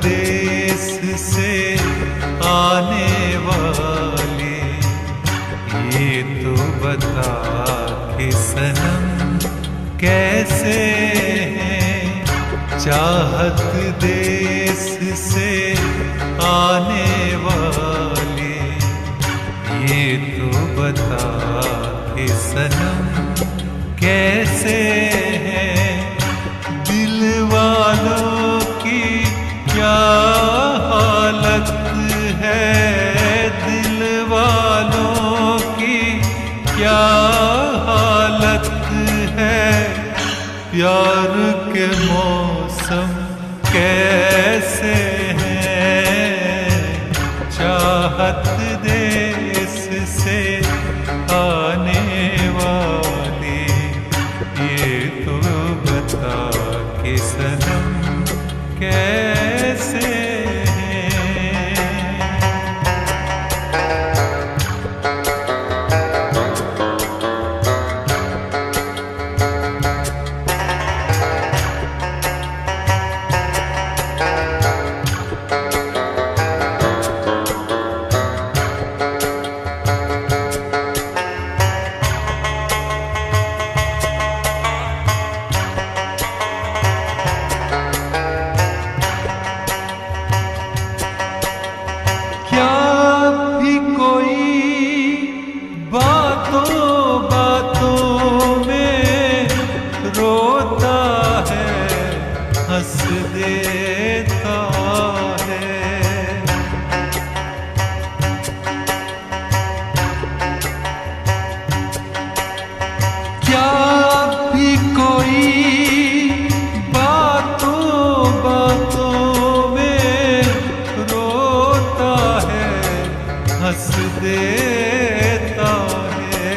देश से आने वाले, ये तो बता के सनम कैसे हैं। चाहत देश से आने वाले, ये तो बता के सनम कैसे हैं। दिल वालों की क्या हालत है, दिल वालों की क्या हालत है। प्यार के मौसम कैसे हैं। चाहत देश से आने वाले, ये तो बता के सनम कैसे हैं। बातों बातों में रोता है, हंस देता है। क्या भी कोई बातों बातों में रोता है, हंस देता है।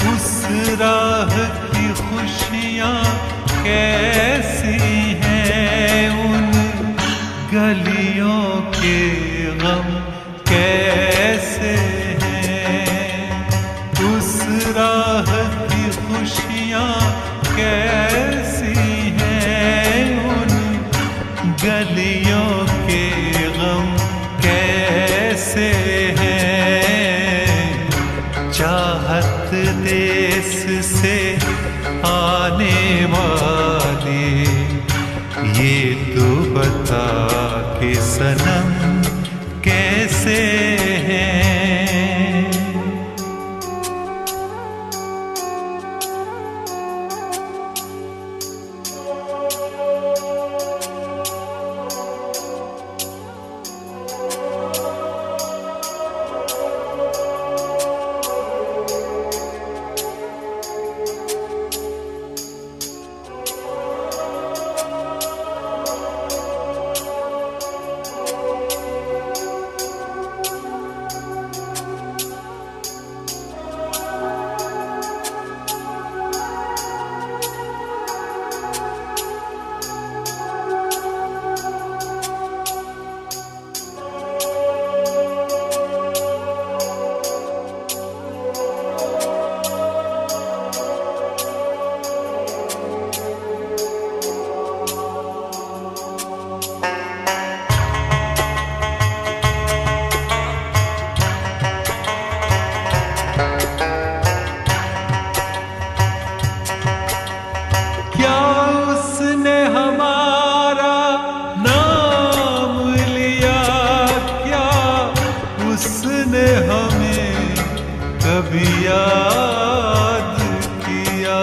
उस राह की खुशियाँ कैसी हैं, उन गलियों के गम कैसे हैं। उस राह की खुशियाँ कैसी हैं, उन गलियों के गम कैसे हैं। चाहत देश से आने वाले, ये तो बता के सनम कैसे हैं। उसने हमें कभी याद किया।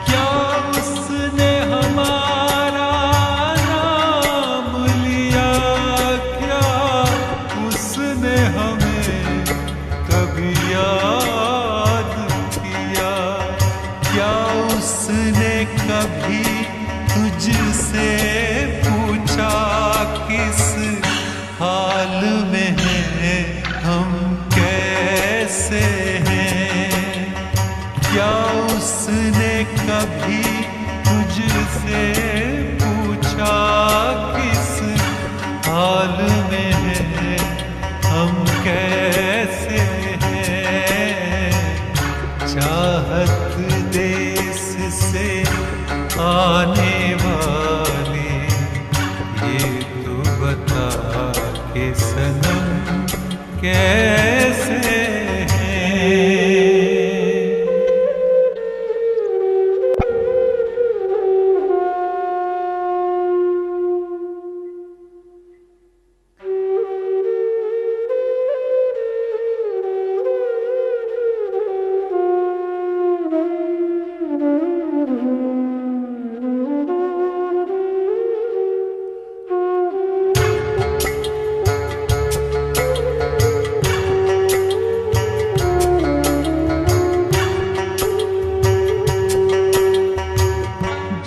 क्या उसने हमारा नाम लिया, क्या उसने हमें कभी याद किया। क्या उसने कभी तुझसे पूछा किस हाल में है, हम कैसे हैं। क्या उसने कभी तुझसे पूछा किस हाल में है, हम कैसे हैं। चाहत से आने वाले, ये तो बता के सनम कैसे हैं।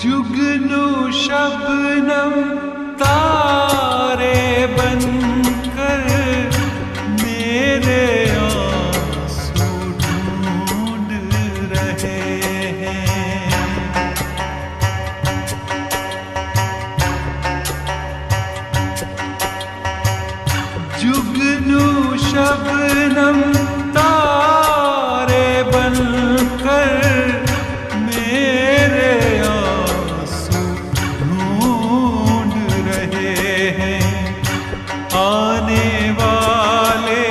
जुगनू शबनम तारे बनकर मेरे आंसू ढूंढ रहे हैं। जुगनू शबनम तारे बनकर मेरे आने वाले,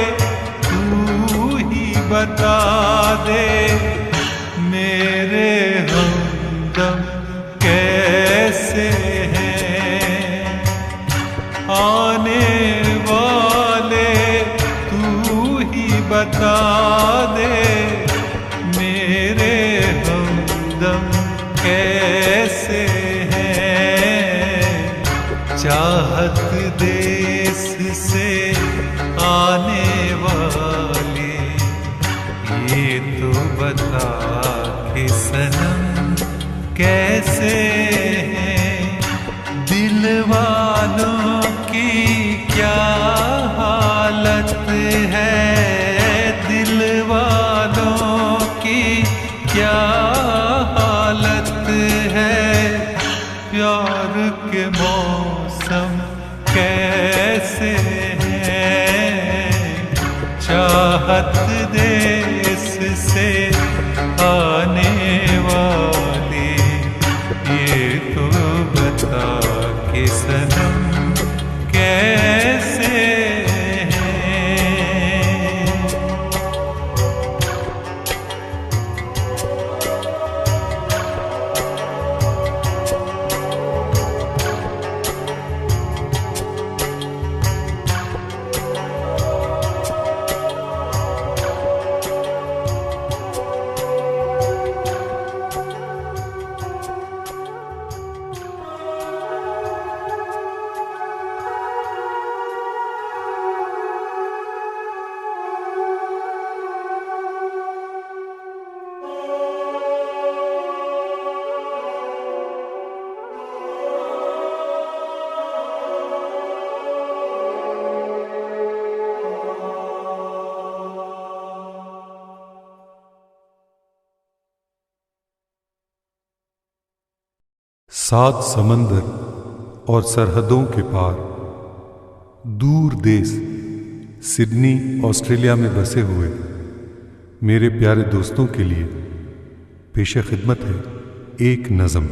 तू ही बता दे मेरे हमदम कैसे हैं। आने वाले, तू ही बता दे मेरे हमदम कैसे हैं। चाहत देश से आने वाले, ये तो बता के सनम कैसे हैं। दिल वालों की क्या हालत है, दिल वालों की क्या हालत है। प्यार के मौसम कैसे हैं। चाहत देश से आने वाले, ये तो बता के सनम कैसे सात समंदर और सरहदों के पार दूर देश सिडनी ऑस्ट्रेलिया में बसे हुए मेरे प्यारे दोस्तों के लिए पेश खिदमत है एक नज़म।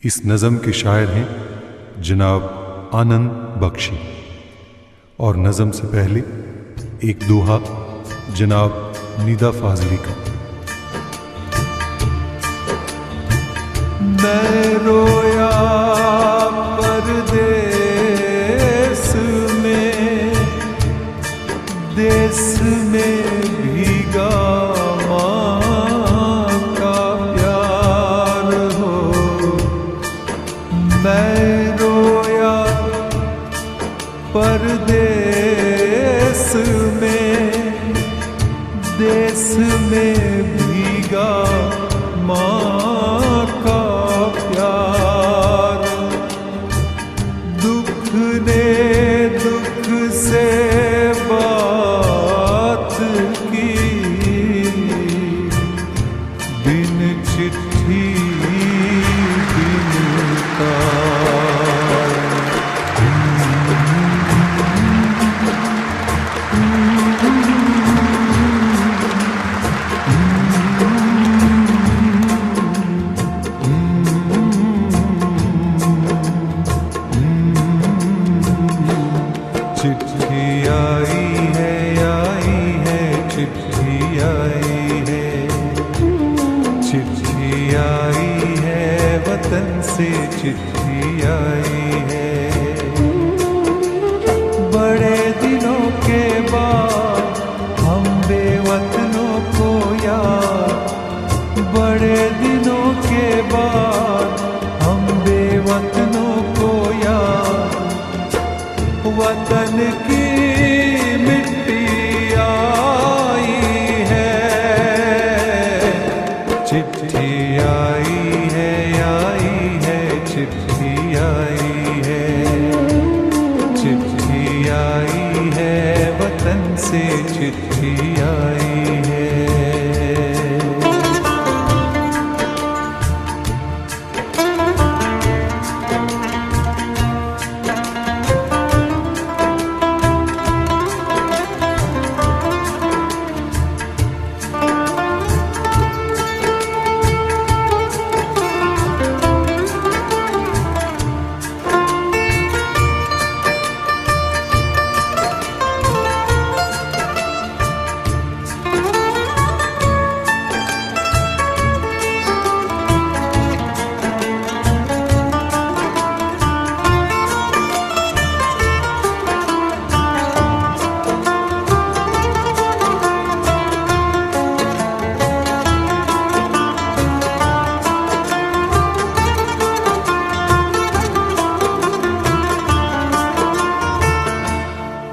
इस नज़म के शायर हैं जनाब आनंद बख्शी, और नज़म से पहले एक दोहा जनाब निदा फाजली का। मैं रोया परदेस में, देश में भीगा माँ का प्यार हो। मैं रोया परदेस में, देश में भीगा माँ का प्यार। दुख ने दुख से बात की, बिन चिट्ठी बिन तार। आई है वतन से चिट्ठी आई है। बड़े दिनों के बाद हम बेवतनों को याद, बड़े दिनों के बाद हम बेवतनों को याद, वतन की मिट्टी आई है। चिट्ठी आई है चिट्ठी आई है, चिट्ठी आई है वतन से चिट्ठी आई है।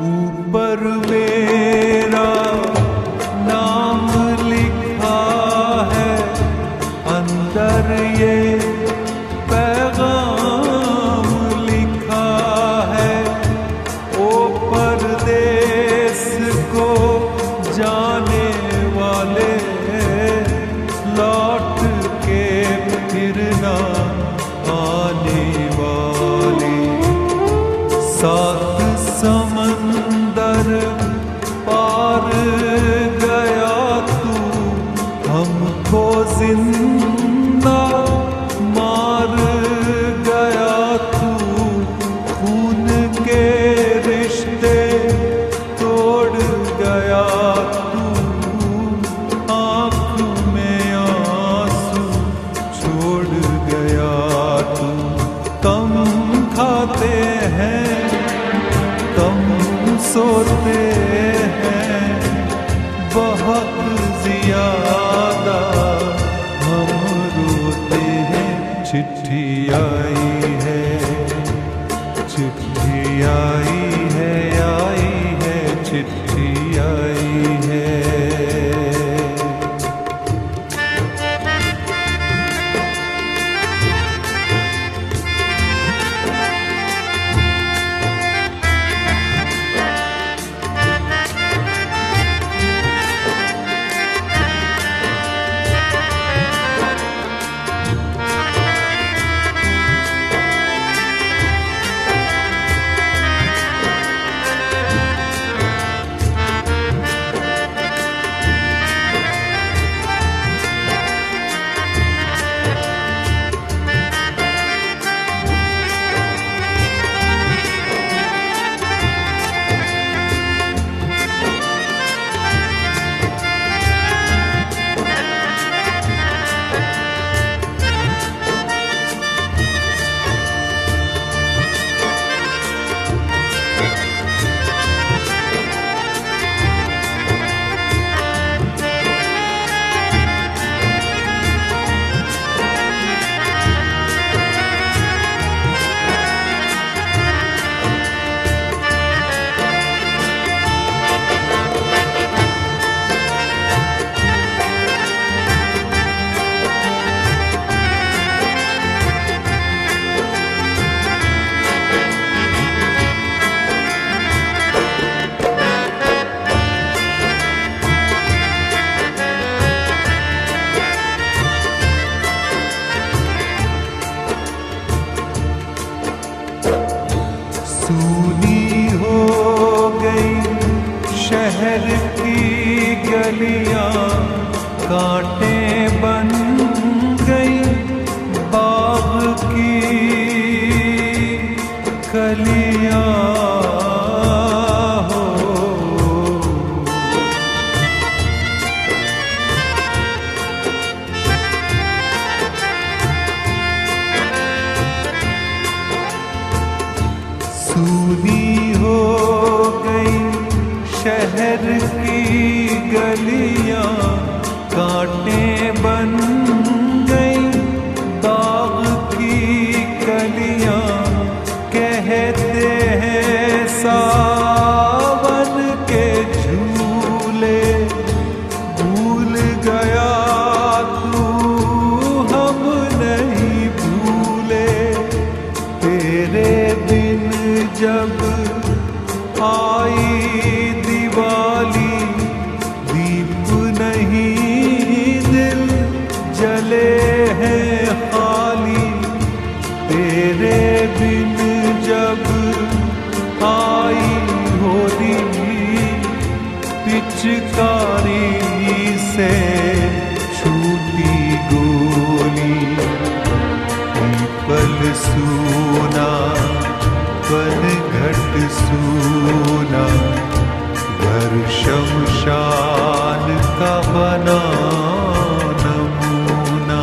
ऊपर मेरा नाम लिखा है, अंदर ये पैगाम लिखा है। ओ परदेस को जाने वाले, लौट के फिर ना आने वाले। सात समंदर पार गया तू, हमको जिंदा मार गया तू। खून के रिश्ते तोड़ गया तू, आँख में आंसू छोड़ गया तू। कम खाते हैं कम सोते हैं, बहुत ज्यादा हम रोते हैं। चिट्ठी आई है, चिट्ठी आई है चिट्ठी आई है। सूनी हो गई शहर की गलियां, कांटे बन गई बाग की कलियां। हो शहर की गलियां कांटे बन गई, बाग की कलियां कहते हैं सावन के झूले। भूल गया तू हम नहीं भूले, तेरे दिन जब आई दिवाली, दीप नहीं दिल जले हैं खाली। तेरे बिन जब आई होली, पिचकारी से छूटी गोली। पीपल सूना पनघट सूना, घर शमशान का बना नमूना।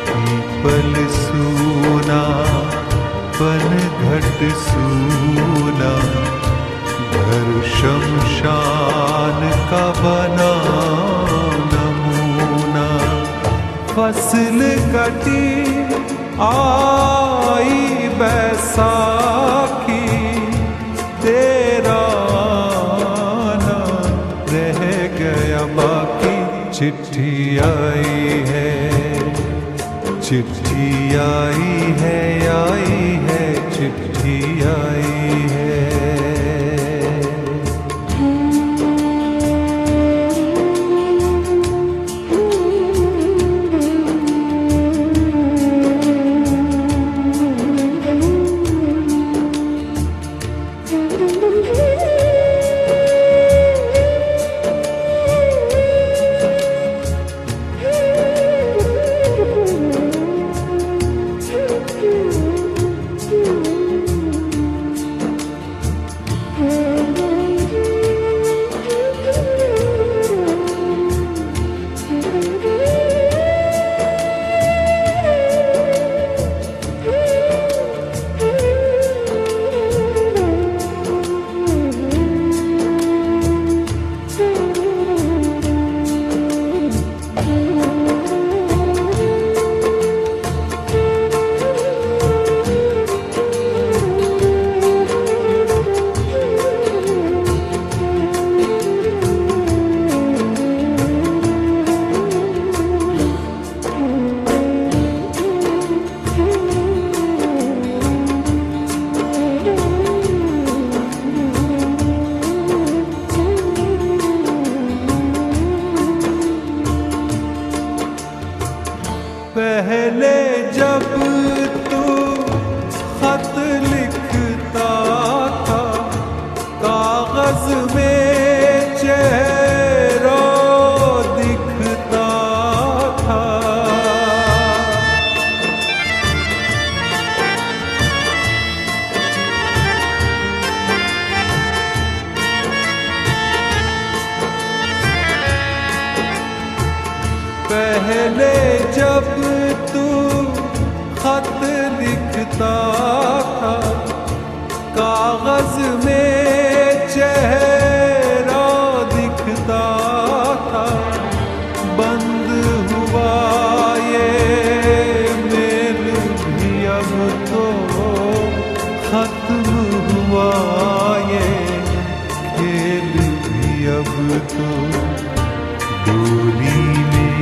पीपल सूना पनघट सूना, घर शमशान का बना नमूना। फसल कटी आई बैसाखी, तेरा ना रह गया बाकी। चिट्ठी आई है, चिट्ठी आई है, चिट्ठी आई है। पहले जब तू खत लिखता था, कागज में चेहरा दिखता था। पहले जब तू खत लिखता था, कागज में चेहरा दिखता था। बंद हुआ ये मेल भी अब तो, खत्म हुआ ये खेल भी अब तो। डोली में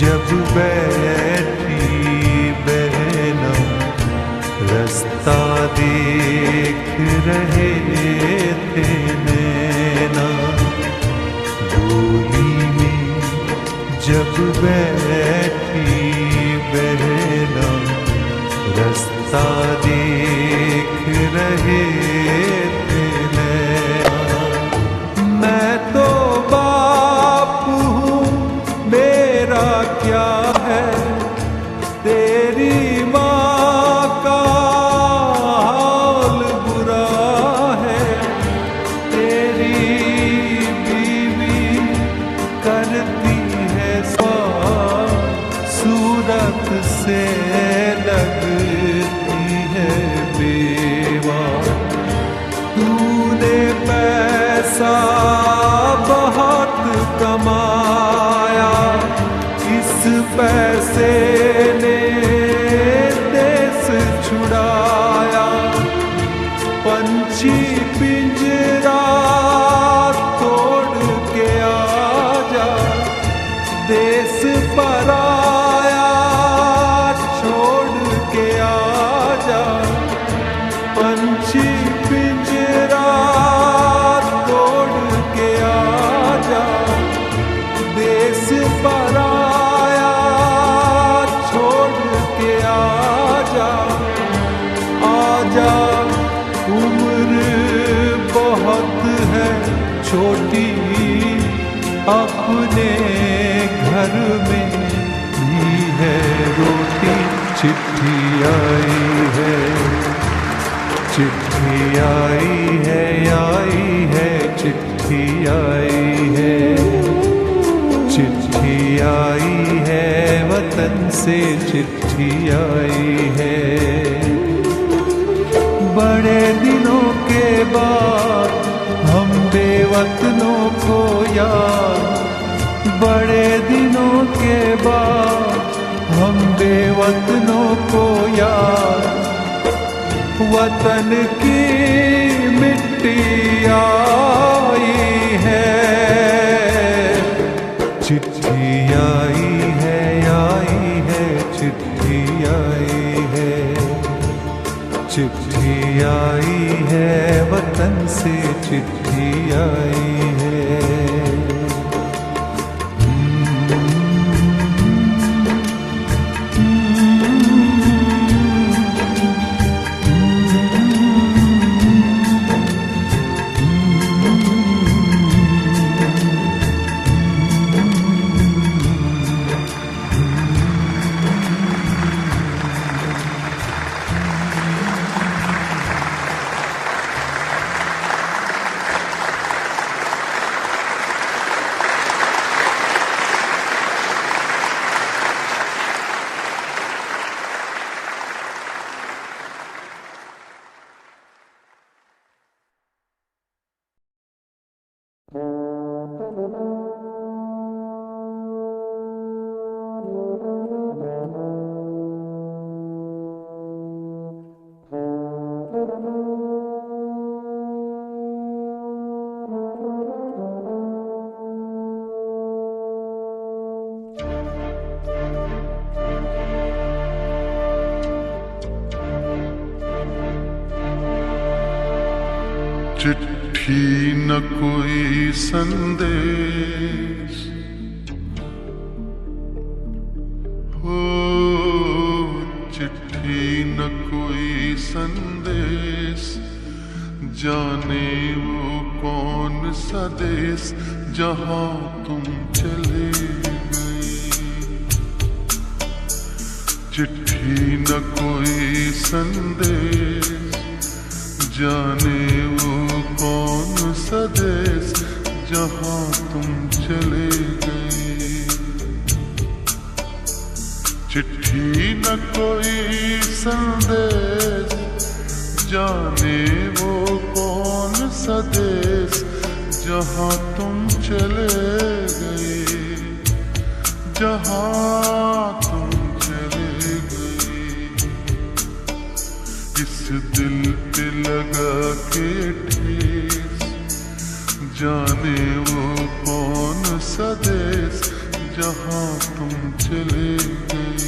जब बैठी बहना, रास्ता देख रहे थे नैना। डोली में जब बैठी बहना, रास्ता देख रहे थे नैना। मैं तो बाप हूँ, मेरा क्या है, तेरी माँ का हाल बुरा है। तेरी बीवी करती है सवाल, सूरत से लगती है बेवा। तूने पैसा पैसे ने देश छुड़ाया, पंछी पिंजरा तोड़ के आजा, देश पराया छोड़ के आजा, पंछी पिंजरा तोड़ के आजा, देश पराया छोड़ के आजा, आजा उम्र बहुत है छोटी, अपने घर में भी है रोटी, चिट्ठी आई है, चिट्ठी आई है, चिट्ठी आई है, चिट्ठी आई है, वतन से चिट्ठी आई है। बड़े दिनों के बाद हम बेवतनों को याद, बड़े दिनों के बाद हम बेवतनों को याद, वतन की मिट्टी आई है, चिट्ठी आई है, चिट्ठी आई है, चिट्ठी आई है, वतन से चिट्ठी आई है। चिट्ठी न कोई संदेश हो, चिट्ठी न कोई संदेश, जाने वो कौन सा देश जहां तुम चले गए। चिट्ठी न कोई संदेश, जाने वो कौन सा देश जहां तुम चले गए। चिट्ठी न कोई संदेश, जाने वो कौन सा देश जहां तुम चले गए, जहां तुम चले गए। इस दिल पे लगा के ठेस, जाने वो कौन सा देश जहां तुम चले गए।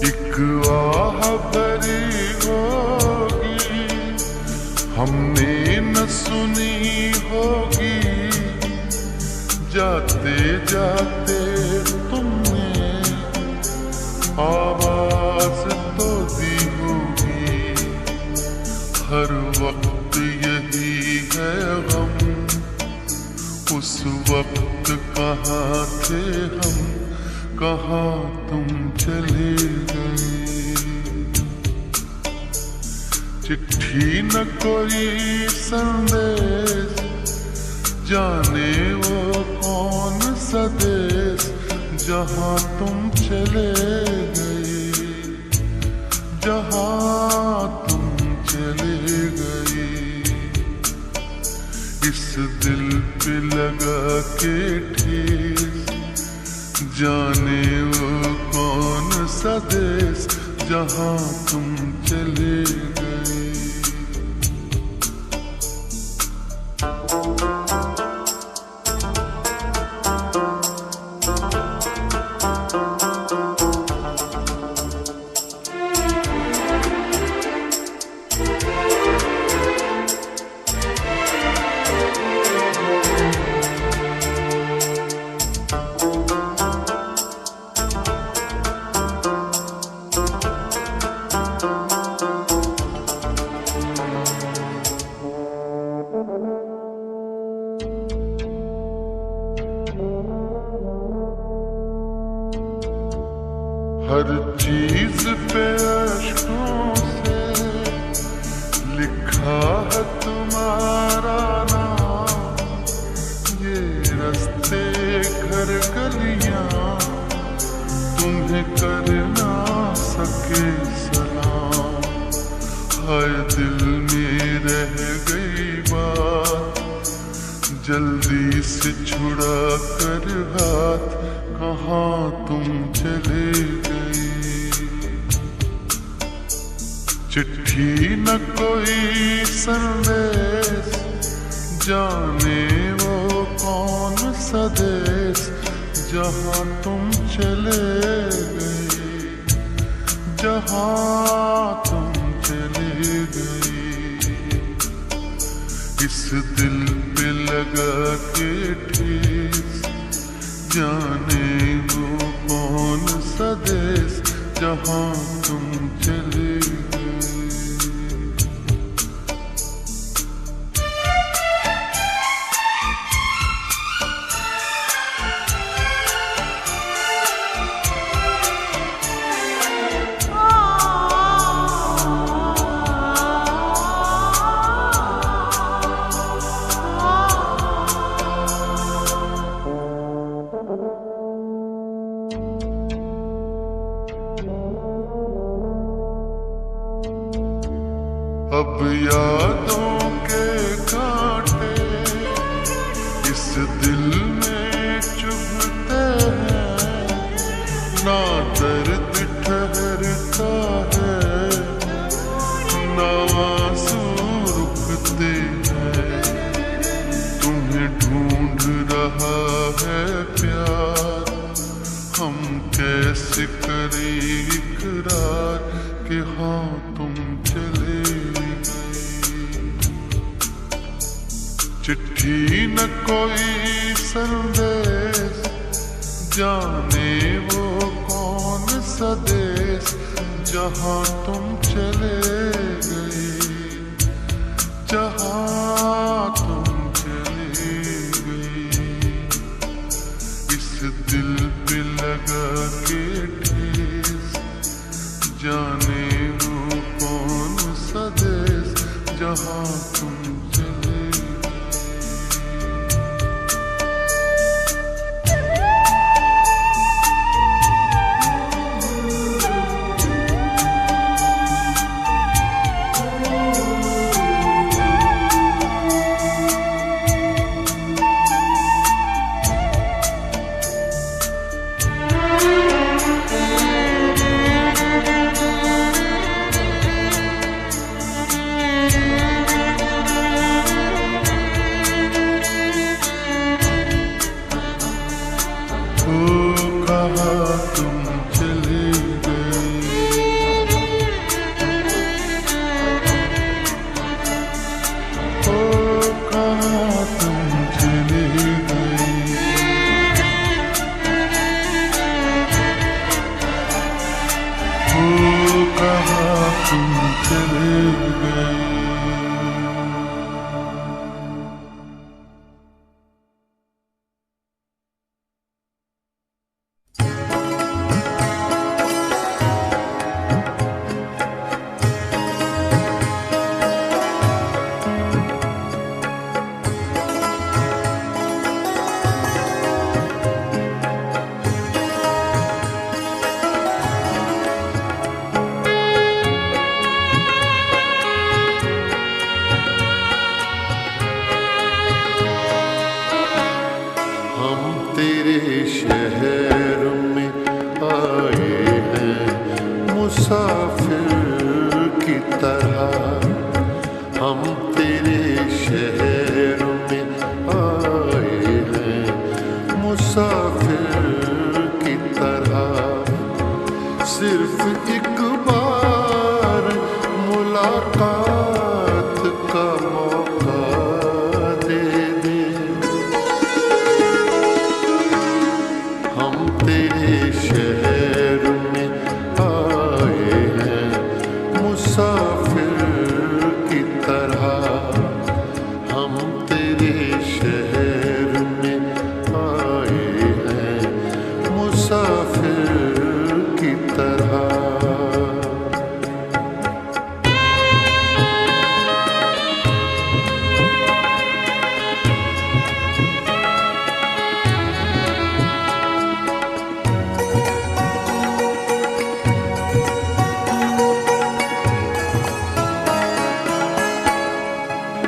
एक आह भरी होगी हमने न सुनी होगी, जाते जाते तुमने आवाज तो दी होगी। हर वक्त यही है गम, उस वक्त कहाँ थे हम, कहाँ तुम चले गए। चिट्ठी न कोई संदेश, जाने वो कौन सा देश जहाँ तुम चले गए, जहाँ तुम चले गए। इस दिल पे लगा के ठेस, जाने वो कौन सा देश जहाँ तुम चले गए। हर चीज पे अश्कों से लिखा है तुम्हारा नाम, ये रास्ते घर गलियां तुम्हें कर ना सके सलाम। हाय दिल में रह गई बात, जल्दी से छुड़ा कर हाथ, कहाँ तुम चले गई। चिट्ठी न कोई संदेश, जाने वो कौन सा देश जहाँ तुम चले गए, जहाँ तुम चले गई। इस दिल पे लगा के ठेस, जाने वो कौन सा देश जहाँ तुम चले गए। अब यादों के कांटे इस दिल में चुभते हैं, ना दर्द ठहरता है, ना आंसू रुकते हैं। तुम्हें ढूंढ रहा है प्यार, हम कैसे करें इकरार कि हाँ तुम चले। चिट्ठी न कोई संदेश, जाने वो कौन सा देश जहाँ तुम चले गए, जहाँ तुम चले गए। इस दिल पे लगा के ठेस, जाने वो कौन सा देश जहाँ तुम चले। शहर में आए हैं मुसाफिर की तरह, हम तेरे शहर में आए हैं मुसाफिर की तरह। सिर्फ एक बार मुलाकात का मौका दे दे, हम तेरे शहर में आए हैं मुसाफिर की तरह, हम तेरे शहर में आए हैं मुसाफिर की तरह।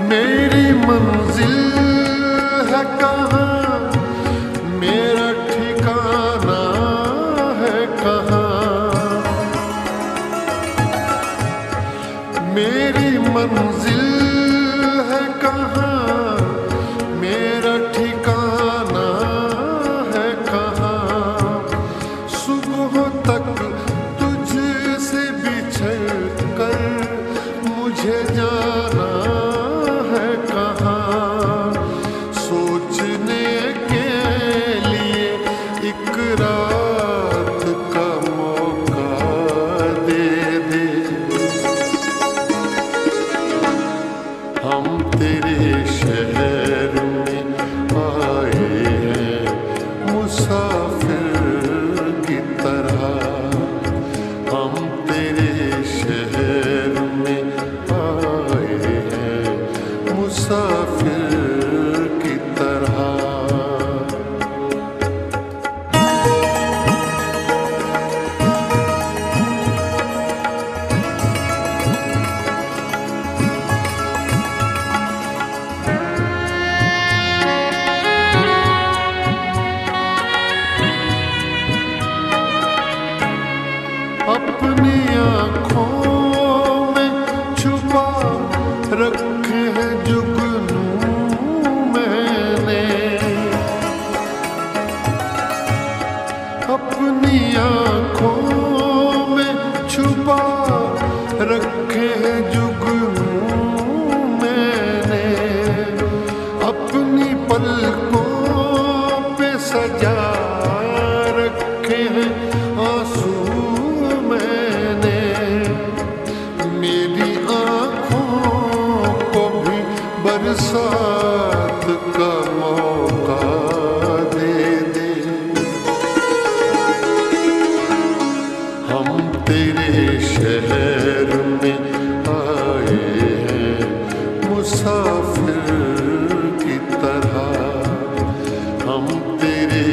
मेरी मंजिल है कहाँ, मेरा ठिकाना है कहाँ, मेरी मंजिल है कहाँ, मेरा ठिकाना है कहाँ। सुबह तक तुझसे बिछड़ कर मुझे जाना है कहाँ, सोचने के लिए एक रात का मौका दे दे, हम तेरे शहर में आए हैं मुसाफिर की तरह, हम तेरे शहर में आए हैं मुसाफिर की तरह। अपनी आँखों में छुपा रखे हैं जुगनू मैंने, अपनी आँखों में छुपा रखे हैं जुगनू मैंने, अपनी पलकों पे सजा रखे हैं आंसू मैंने। मेरी आँखों को भी बरसात का मौका दे दे, हम तेरे शहर में आए हैं मुसाफिर की तरह, हम तेरे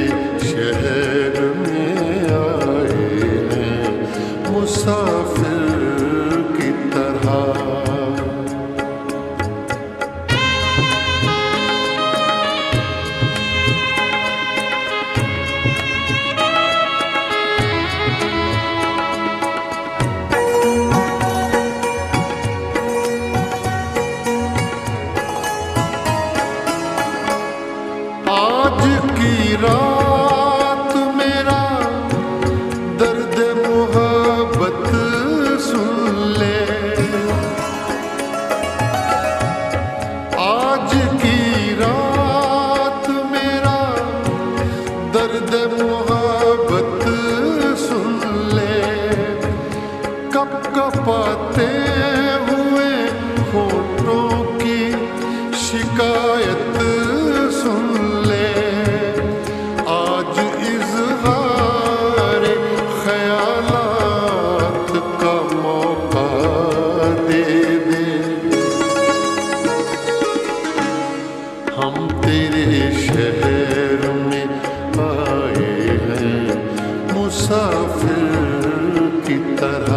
शहर में आए हैं मुसाफिर की तरह। आज की रात मेरा दर्द मोहब्बत सुन ले, आज की रात मेरा दर्द मोहब्बत सुन ले, कप कपाते हुए होठों की शिकायत सुन ले, आज इज़हार ख़यालात का मौका दे दे, हम तेरे शहर में आए हैं मुसाफिर की तरह,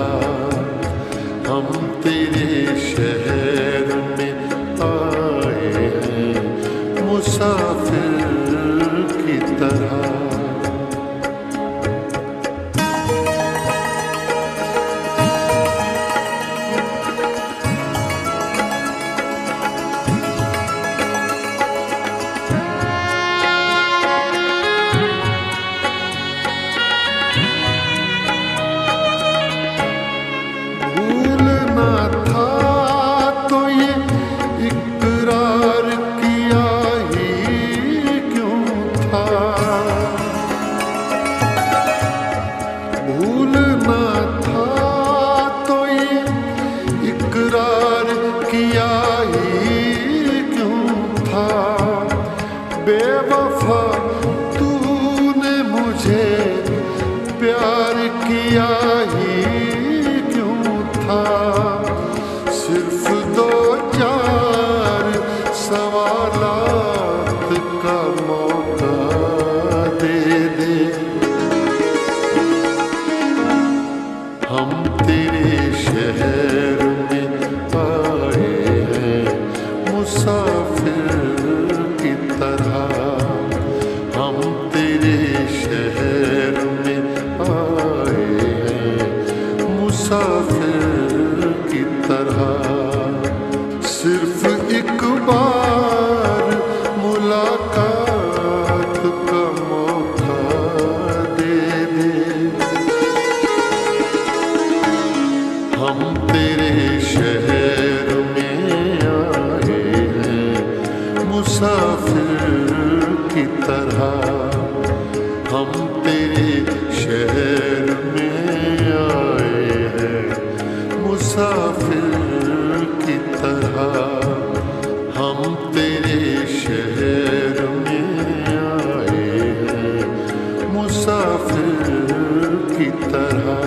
हम तेरे शहर में आए हैं मुसाफिर की तरह। था। भूलना था तो ये इकरार किया ही क्यों था। बेवफा तूने मुझे प्यार किया ही क्यों था। सिर्फ दो चार सवालात का मौका दे दे। हम तेरे शहर में आए हैं मुसाफिर की तरह। हम तेरे शहर में आए हैं मुसाफिर की तरह। सिर्फ एक बार मुलाकात का मौका दे दे। हम तेरे शहर में आए हैं मुसाफिर की तरह। हम तेरे शहर में आए हैं मुसाफिर की तरह। हम तेरे शहर में आए हैं मुसाफिर की तरह।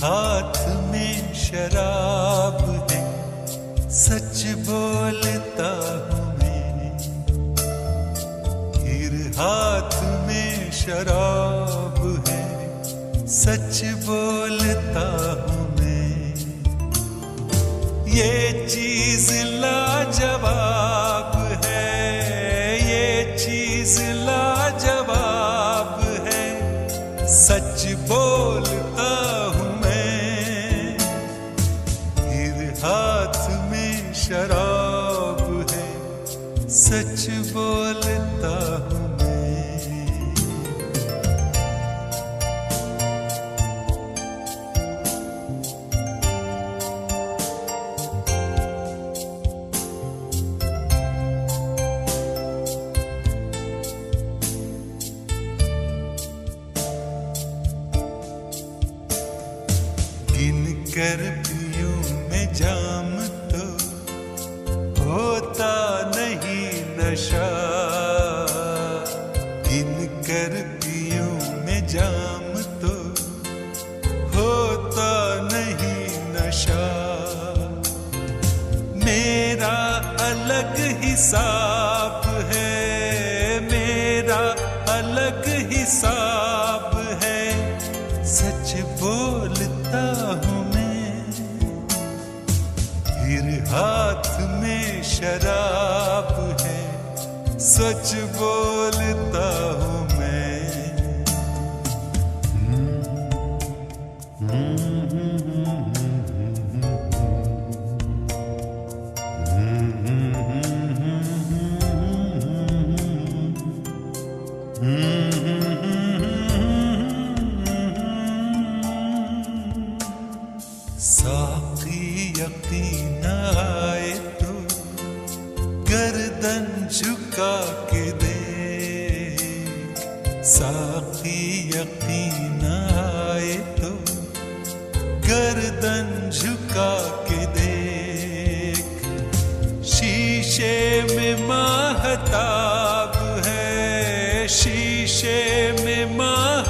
हाथ में शराब है, सच बोलता हूँ मैं। फिर हाथ में शराब है, सच बोलता हूँ मैं। ये चीज लाजवाब है, ये चीज लाजवाब है, सच बोलता हूँ मैं। हाथ में शराब है, सच बोलता हूँ मैं। गिन कर जाम तो होता नहीं नशा। गिन कर पियूं में जाम तो होता नहीं नशा। मेरा अलग हिसाब है, मेरा अलग हिसाब है, सच बोलता हूँ मैं। फिर हाथ में शराब है, सच बोलता हूँ मैं। साकी यकीन आए तो गर्दन झुका के देख। साकी यकीन आए तो गर्दन झुका के देख। शीशे में माहताब है, शीशे में माह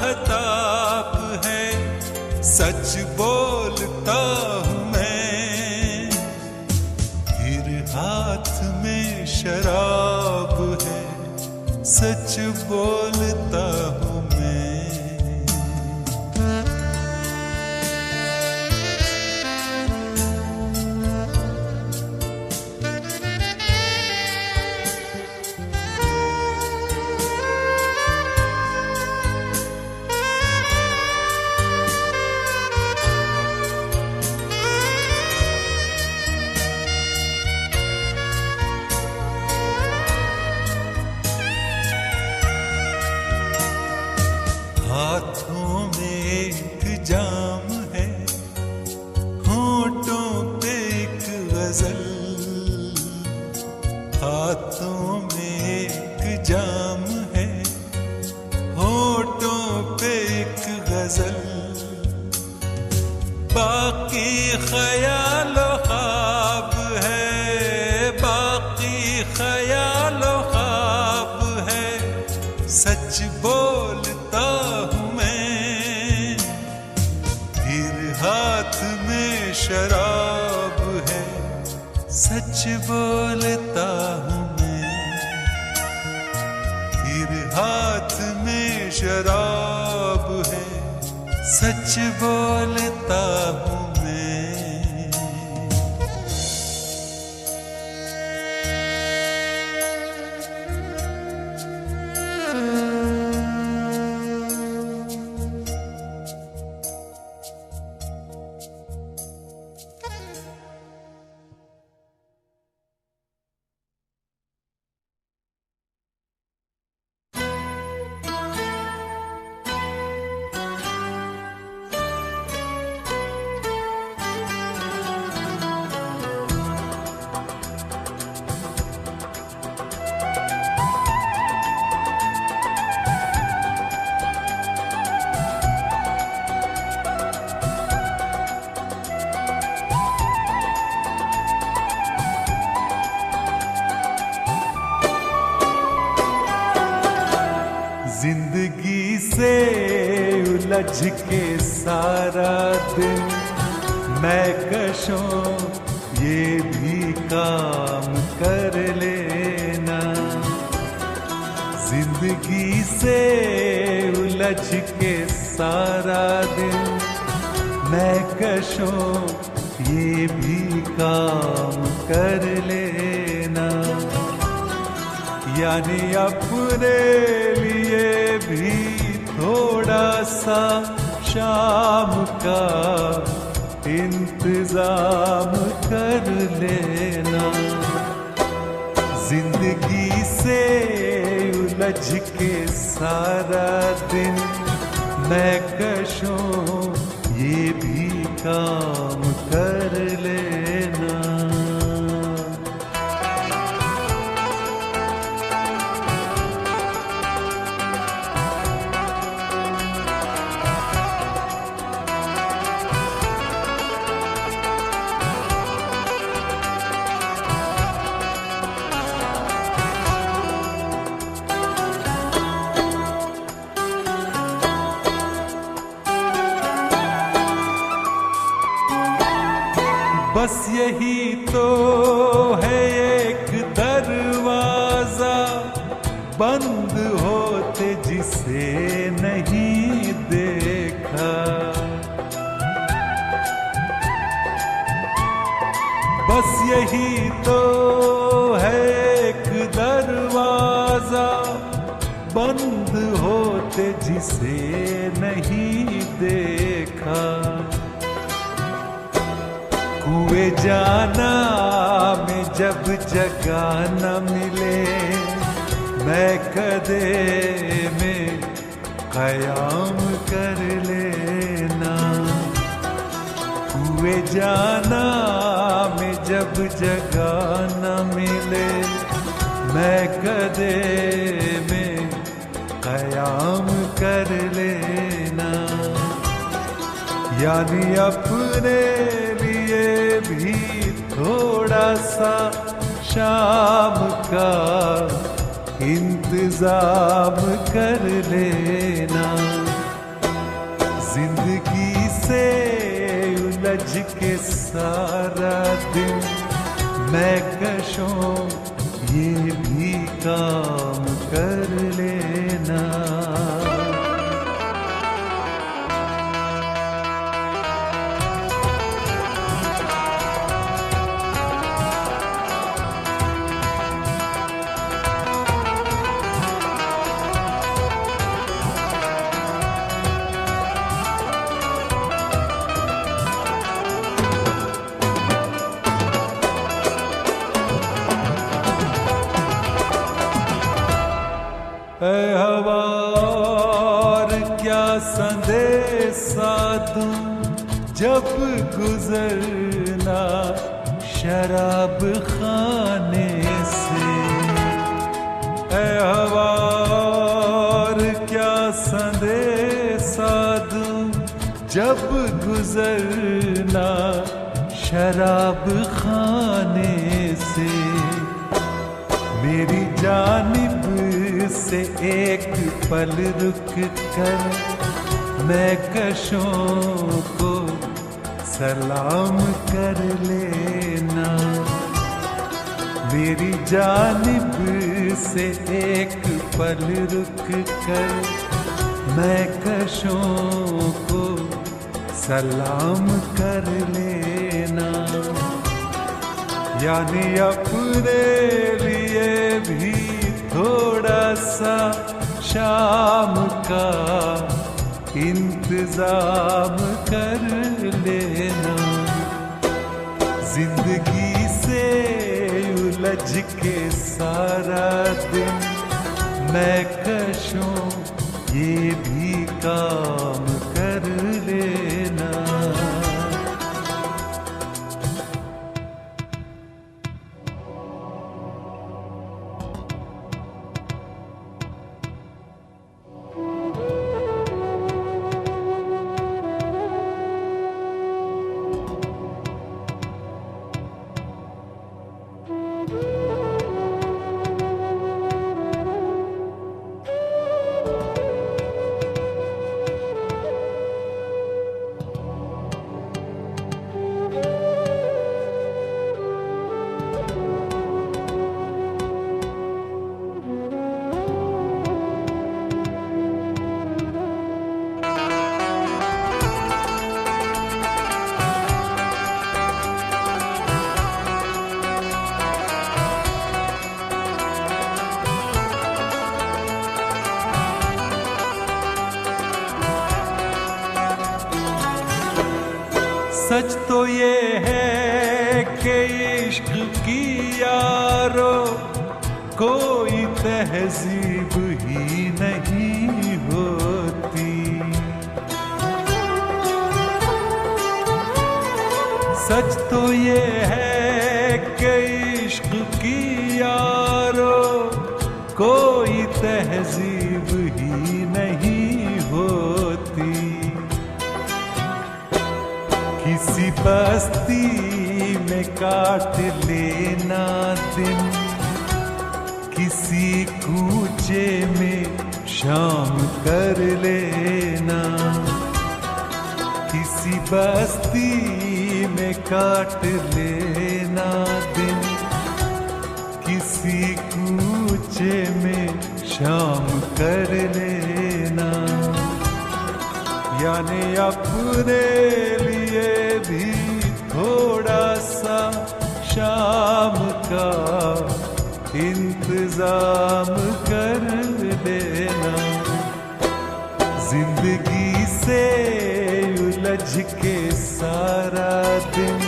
बोलता हूँ मैं, फिर हाथ में शराब है, सच बोलता हूँ मैं। हाथों में एक जाम है, होठों पे एक गजल। हाथों में एक जाम है, होठों पे एक गजल। बाकी ख्यालो ख्वाब है, बाकी ख्यालो ख्वाब है, सच बोलता हूँ मैं। फिर हाथ में शराब है, सच बोलता हूँ मैं। फिर हाथ में शराब है, सच बोलता हूँ मैं। जिंदगी से उलझ के सारा दिन मैं कशों ये भी काम कर लेना। जिंदगी से उलझ के सारा दिन मैं कशों ये भी काम कर लेना। यानी अपने लिए भी थोड़ा सा शाम का इंतजाम कर लेना। जिंदगी से उलझ के सारा दिन मैं कशों ये भी काम कर लेना। बस यही तो है एक दरवाजा बंद होते जिसे नहीं देखा। बस यही तो है एक दरवाजा बंद होते जिसे नहीं देखा। कुएं जाना में जब जगह न मिले मैं कदे में क़याम कर लेना। कुएं जाना में जब जगह न मिले मैं कदे में क़याम कर लेना। यानी अपने लिए भी थोड़ा सा शाम का इंतजाम कर लेना। जिंदगी से उलझ के सारा दिन मैं कशों ये भी काम कर लेना। ऐ हवा और क्या संदेशा दूं जब गुजरना शराब खाने से। ऐ हवा और क्या संदेशा दूं जब गुजरना शराब खाने से। मेरी जानिब से एक पल रुक कर मैं कशों को सलाम कर लेना। मेरी जानिब से एक पल रुक कर मैं कशों को सलाम कर लेना। यानी अपने लिए भी थोड़ा सा शाम का इंतजाम कर लेना। जिंदगी से उलझ के सारा दिन मैं कशों ये भी काम कर लेना। सच तो ये है कि इश्क की यारो कोई तहजीब ही नहीं होती। सच तो ये है कि इश्क की यारो कोई तहजीब ही नहीं होती। किसी बस्ती में काट लेना दिन, किसी कूचे में शाम कर लेना। किसी बस्ती में काट लेना दिन, किसी कूचे में शाम कर लेना। यानी अपने लिए भी थोड़ा सा शाम का इंतजाम कर लेना। जिंदगी से उलझ के सारा दिन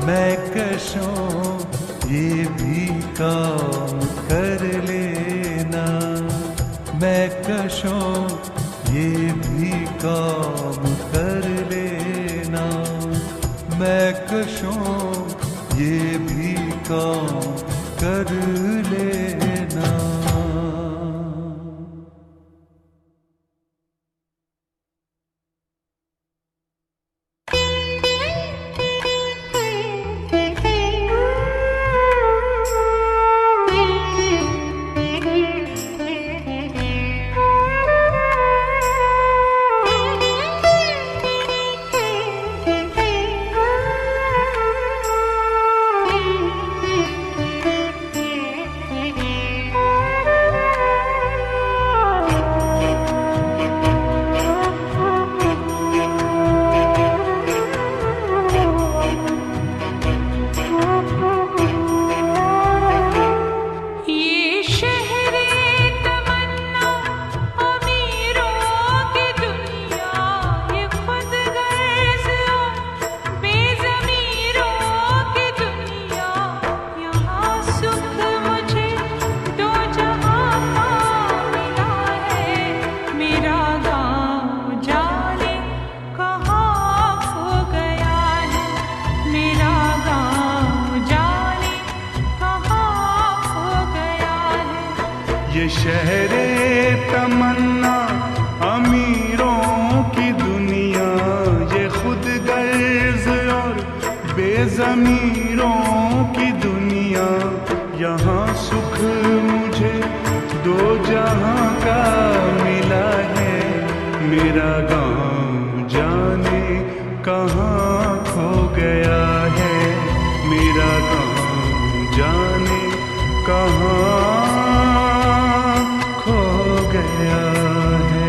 मैं कशों ये भी काम कर लेना। मैं कशों ये भी काम कर लेना। मैं कशों ये भी काम कर लेना। शहरे तमन्ना अमीरों की दुनिया, ये खुद गर्ज और बेज़मीरों की दुनिया। यहाँ सुख मुझे दो जहां का मिला है, मेरा गांव जाने कहाँ खो गया है, मेरा गांव जाने कहाँ खो गया है।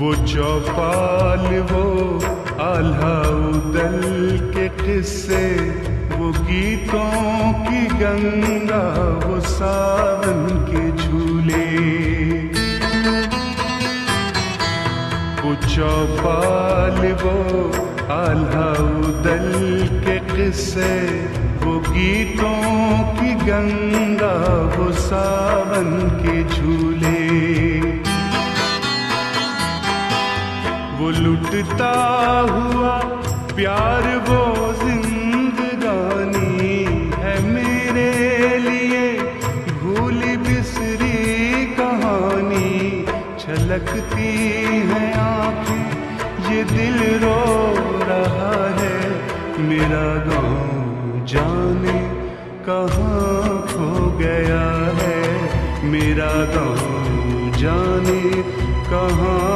वो चौपाल, वो आल्हा-उदल के किस्से, वो गीतों की गंगा, वो सावन के झूले। वो चौपाल, वो आल्हा-उदल के किस्से, वो गीतों की गंगा, वो सावन के झूले। वो लुटता हुआ प्यार, वो जिंदगानी है मेरे लिए भूली बिसरी कहानी। छलकती है आँखें, ये दिल रो रहा है, मेरा गाँव जाने कहाँ खो गया है, मेरा गाँव जाने कहाँ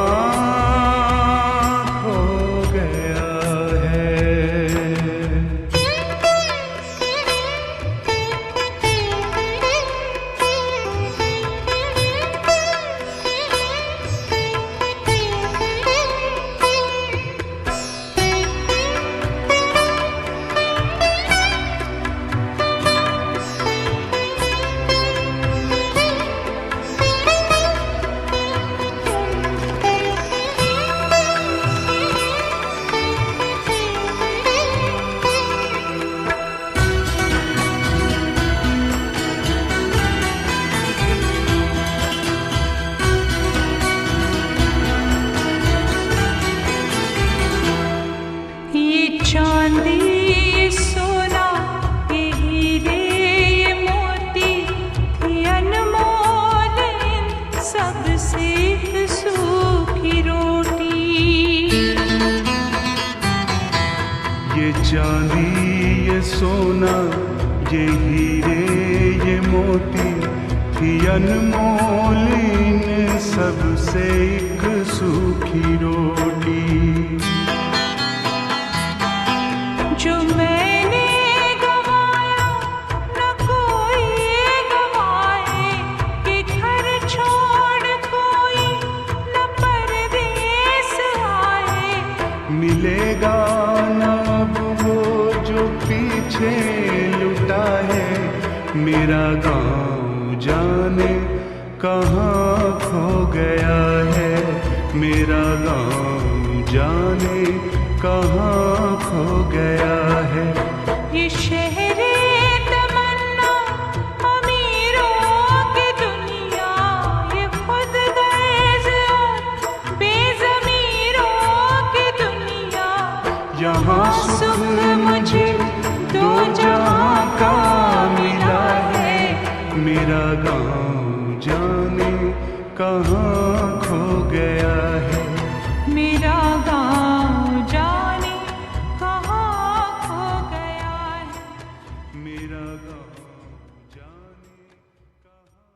सबसे एक सूखी रोटी। ये चांदी ये सोना ये हीरे ये मोती थी अनमोल इन सबसे एक सूखी रोटी। जो मैंने गवाया न कोई गवाए, कि घर छोड़ कोई न परदेस आए। मिलेगा ना अब वो जो पीछे लुटा है, मेरा गाँव जाने कहाँ खो गया है। मेरा गाँव जाने कहाँ खो गया है। ये शहरे तमन्ना अमीरों की दुनिया, ये खुद गर्ज और बेज़मीरों की दुनिया। यहाँ सुख मुझे दो जहाँ का मिला है। मेरा गाँव जाने कहाँ खो गया है। मेरा गाँव जाने कहाँ खो गया है। मेरा गाँव जाने कहाँ।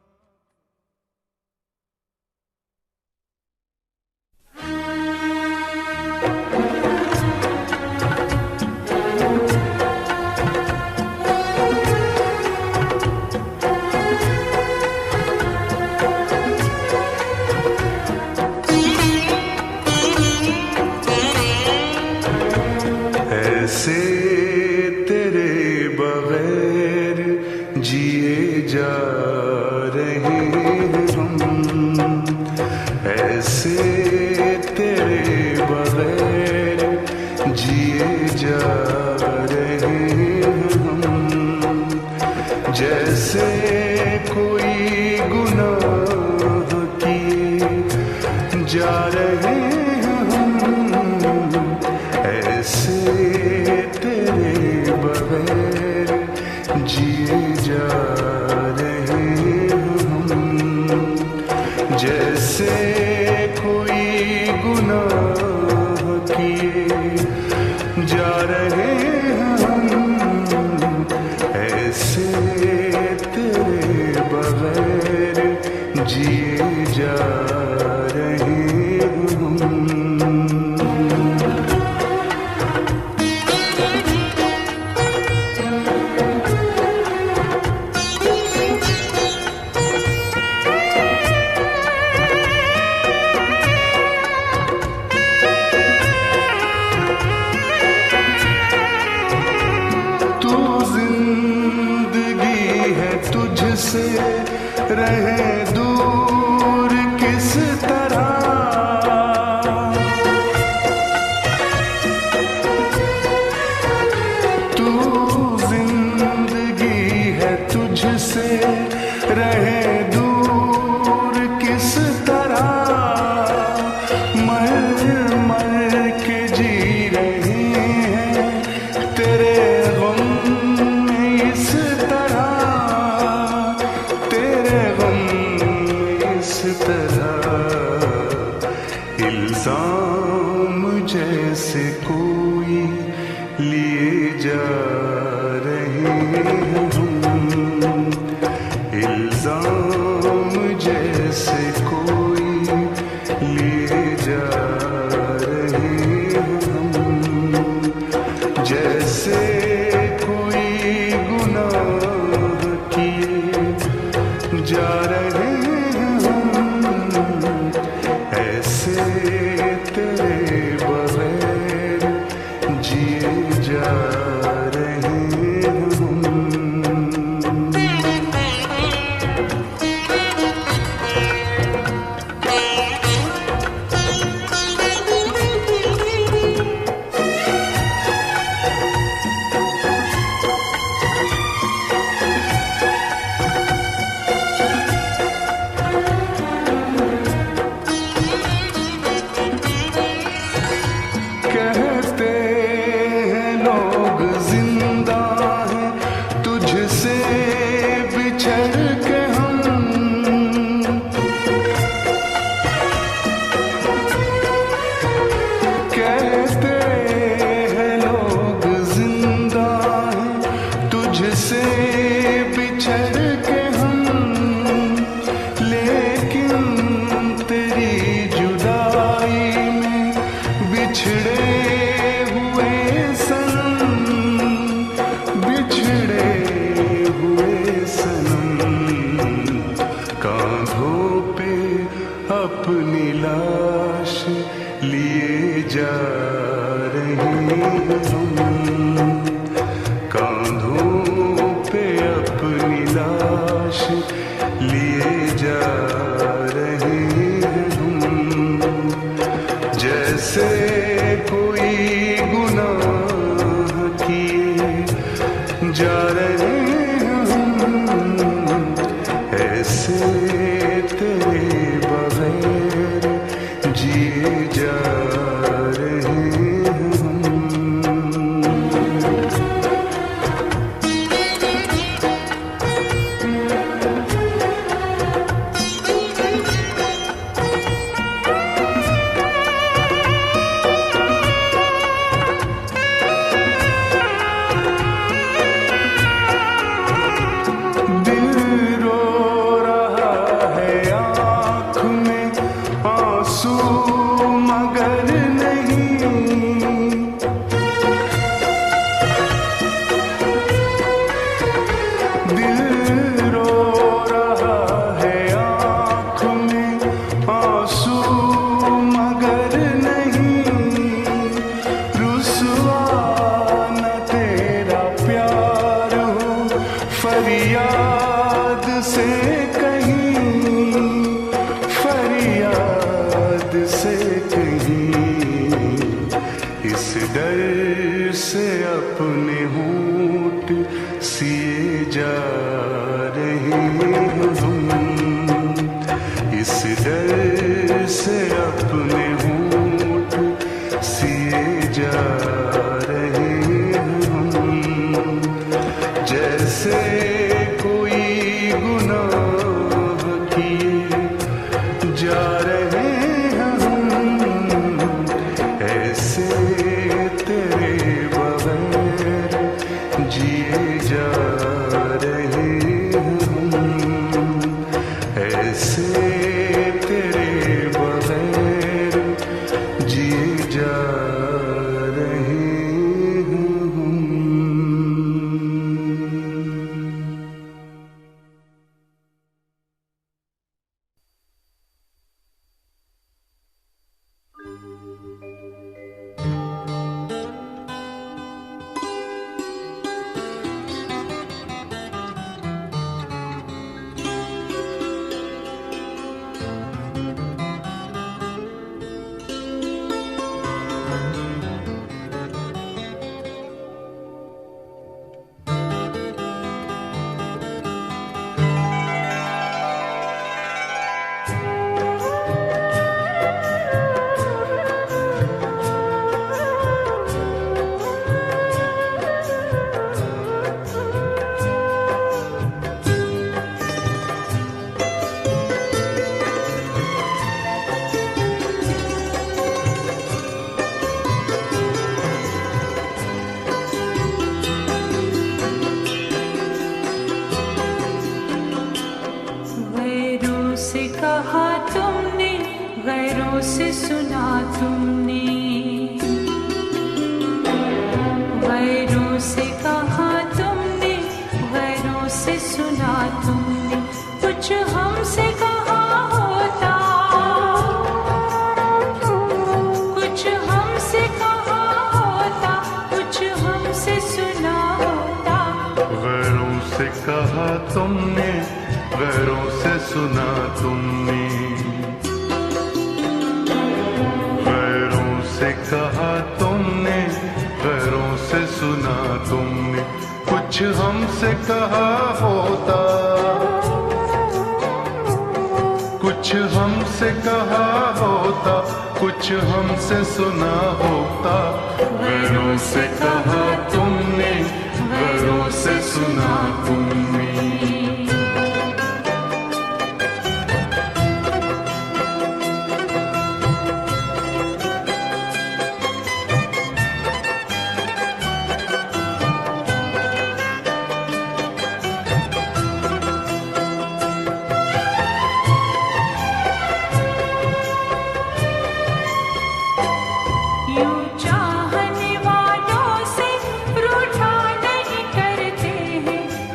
ऐसे तेरे बगैर जिए जा रहे हैं हम। ऐसे तेरे बगैर जिए जा रहे हैं हम। जैसे कोई गुनाह किए जा रहे हैं हम। ऐसे तेरे बगैर जिए जा रहे हम। जैसे कोई गुनाह किए जा रहे हम। ऐसे तेरे बगैर जिए जा रहे हम। तुझसे रहे दूर किस तरह। तू जिंदगी है तुझसे रहे दूर किस तरह। मर मर के जी रहे हैं तेरे गम में इस तरह। इस तरह इल्जाम जैसे कोई लिए जा रहे हैं हम। इल्जाम जैसे कोई लिए जा रहे हैं हम। जैसे कोई गुनाह किए जा रहे ऐसे तेरे बगैर जिए जा रहे हम। अपनी लाश लिए जा रहे हम, कांधों पे अपनी लाश लिए जा रहे हम, जैसे कोई गुनाह किए जा रहे हम, ऐसे तेरे बगैर जिए जा रहे हम। फरियाद से कहीं, फरियाद से कहीं, इस डर से अपने होंठ सिए जा रहे हम, इस डर से अपने होंठ सिए जा रहे हम, जैसे कोई गुनाह किए जा रहे हम, ऐसे तेरे बगैर जिए जा रहे हम, ऐसे तेरे बगैर जिए जा रहे हम। से सुना तुमने, गैरों से कहा तुमने, गैरों से सुना तुमने, कुछ हमसे कहा होता, कुछ हमसे कहा होता, कुछ हमसे सुना होता। गैरों से कहा तुमने, गैरों से सुना तुमने, कहा तुमने, गैरों से सुना तुमने, कुछ हमसे कहा होता, कुछ हमसे कहा होता, कुछ हमसे सुना होता। गैरों से कहा तुमने, गैरों से सुना तुमने।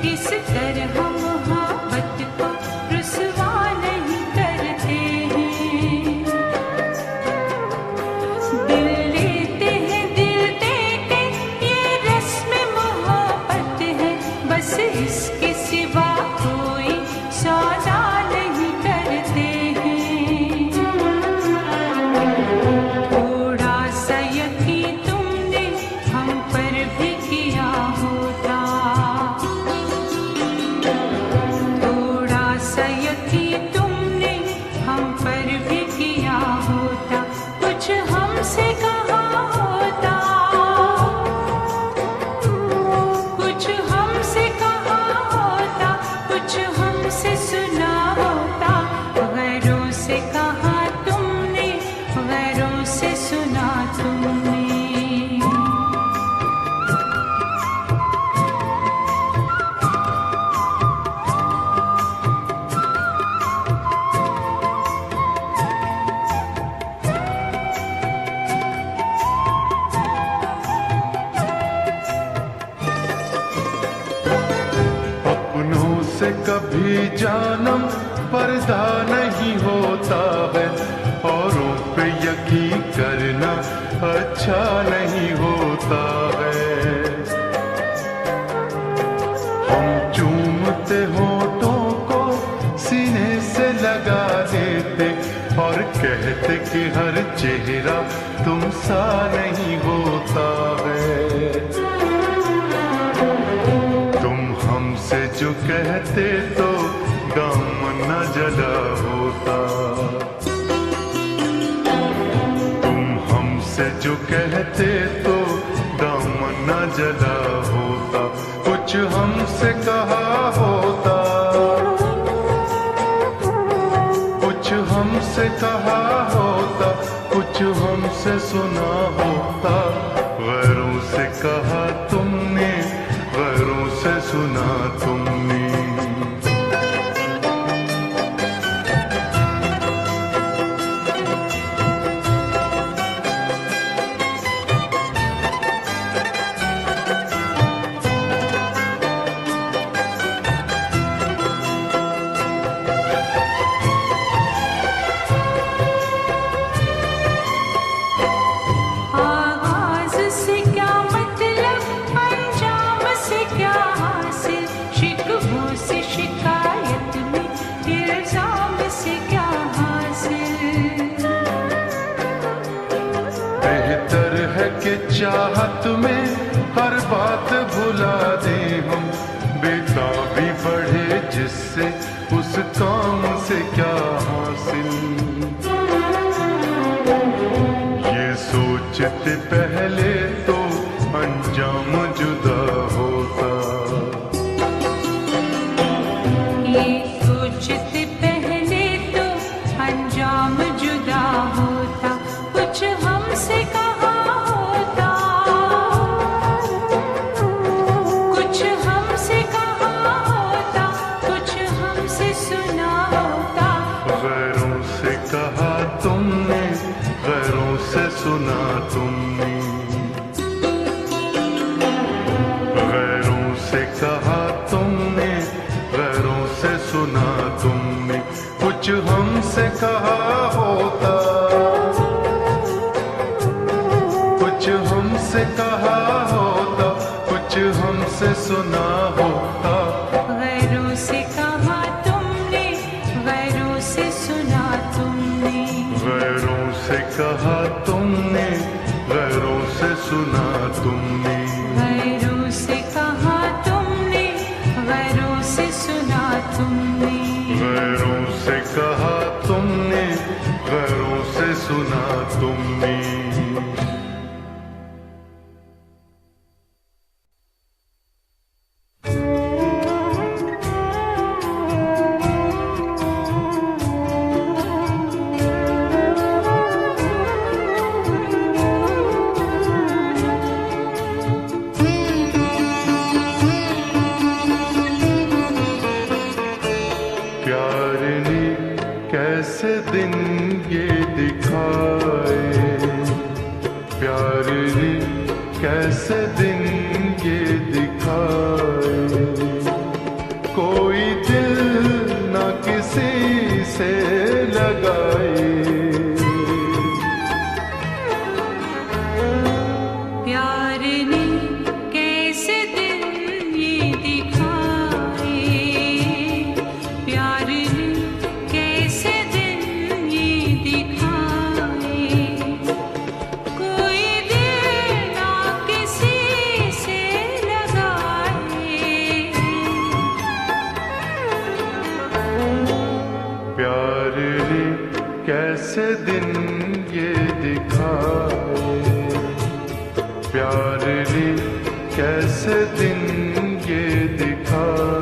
इस तरह भी जानम पर्दा नहीं होता है, औरों पे यकीन करना अच्छा नहीं होता है। हम चूमते होठों को सीने से लगा देते और कहते कि हर चेहरा तुम सा नहीं होता है। तुम हमसे जो कहते तो दामन न जला होता, तुम हमसे जो कहते तो दामन न जला होता। कुछ हमसे कहा होता, कुछ हमसे कहा होता, कुछ हमसे सुना होता। गैरों से कहा तुमने, गैरों से सुना तुमने। चाहत में हर बात भुला दे हम, बेताबी बढ़े जिससे उस काम से क्या हासिल। ये सोचते पहले तो अंजाम जुदा होता, ये सोचते पहले तो अंजाम जुदा होता। कुछ हमसे कहा होता, कुछ हमसे कहा होता, कुछ हमसे सुना होता। गैरों से कहा तुमने, गैरों से सुना तुमने। गैरों से कहा तुमने, गैरों से सुना तुमने। कुछ हमसे कहा होता, कुछ हमसे कहा होता, कुछ हमसे सुना होता। गैरों से कहा तुमने, गैरों से सुना तुमने। गैरों से कहा तुमने, गैरों से सुना तुमने। गैरों से कहा तुमने, गैरों से सुना तुमने। गैरों से कहा तुमने, गैरों से सुना तुमने। प्यार ने कैसे दिन ये दिखाए, प्यार ने कैसे दिन ये दिखाए। कोई दिल न किसी से लगाए, प्यार ने कैसे दिन ये दिखाए, प्यार ने कैसे दिन ये दिखाए। कोई दिल ना किसी से लगाए, प्यार ने कैसे दिन ये दिखाए। प्यार ने कैसे दिन ये दिखाए।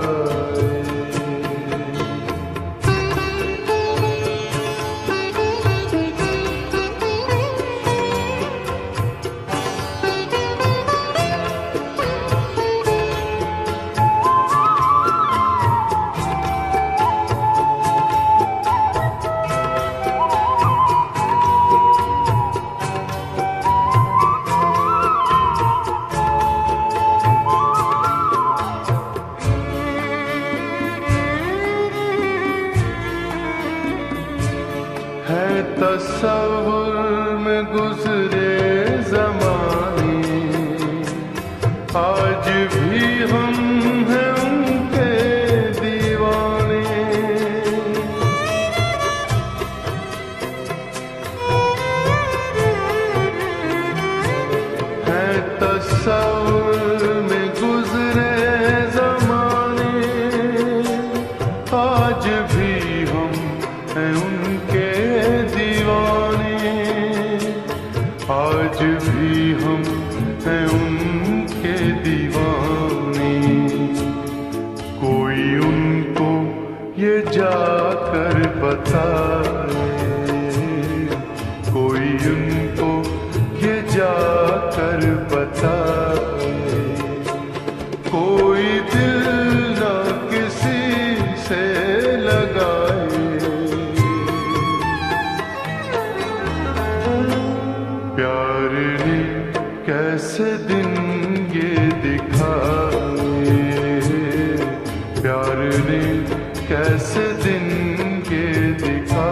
है तस्वुर में गुजरे ज़माने, आज भी हम हैं उनके दीवाने। है तस्वुर में गुजरे ज़माने, आज भी हम हैं उनके दीवाने, आज भी हम हैं उनके दीवाने। कोई उनको ये जाकर बताए, कोई उनको ये जाकर बताए, कोई दिल ना किसी से लगाए। प्यार ने कैसे दिन ये दिखाए, प्यार ने कैसे दिन ये दिखाए।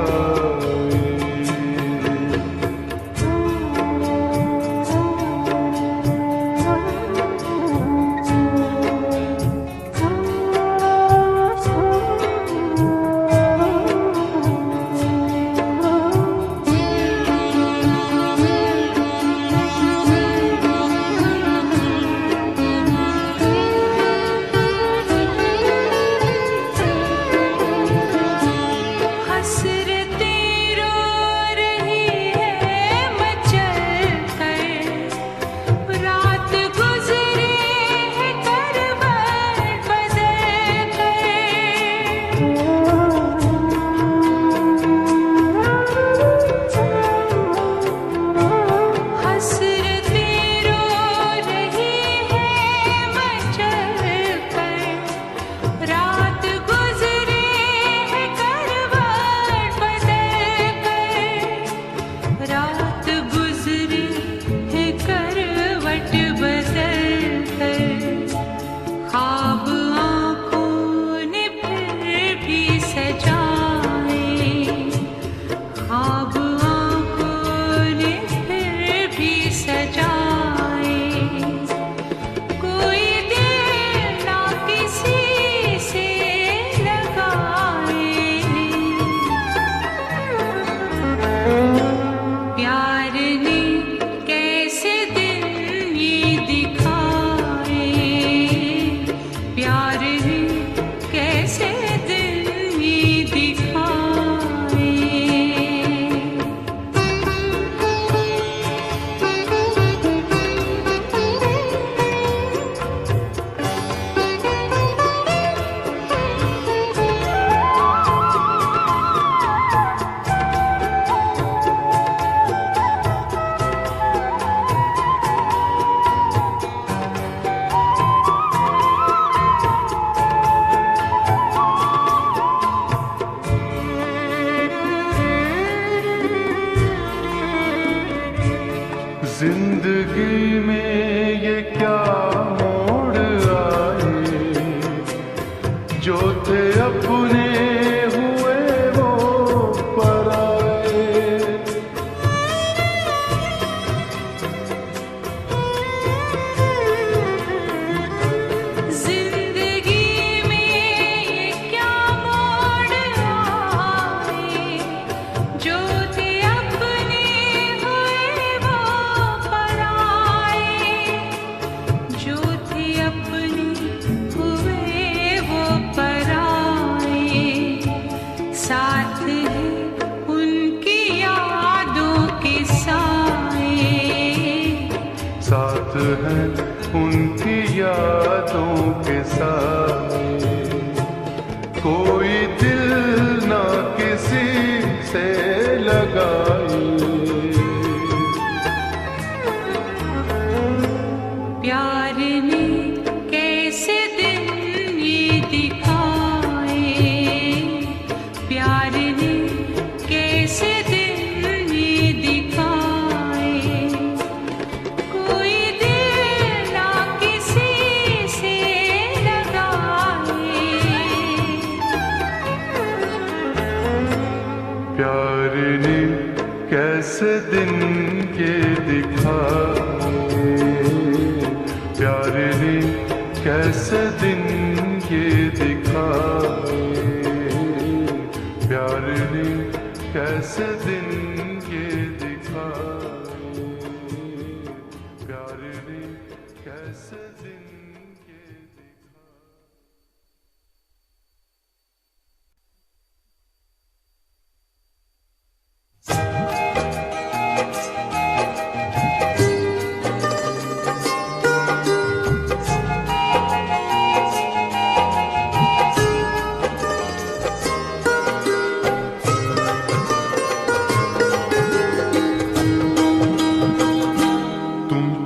जिंदगी में ये क्या मोड़ आए, जो थे अपने हुए वो पराए। जिंदगी में ये क्या मोड़ आए, जो थे अपने हुए वो पराए, जो थे अपने हुए वो पराए। साथ है उनकी यादों के साए, साथ है उनकी यादों के साए। कोई दिल ना किसी से लगाए। प्यार ने कैसे दिन ये दिखाए, प्यार ने कैसे दिन ये दिखाए। कोई दिल ना किसी से लगाए। प्यार प्यार ने कैसे दिन के दिखाए, प्यार ने कैसे दिन के दिखाए, प्यार ने कैसे दिन के दिखाए, प्यार ने कैसे दिन के दिखाए।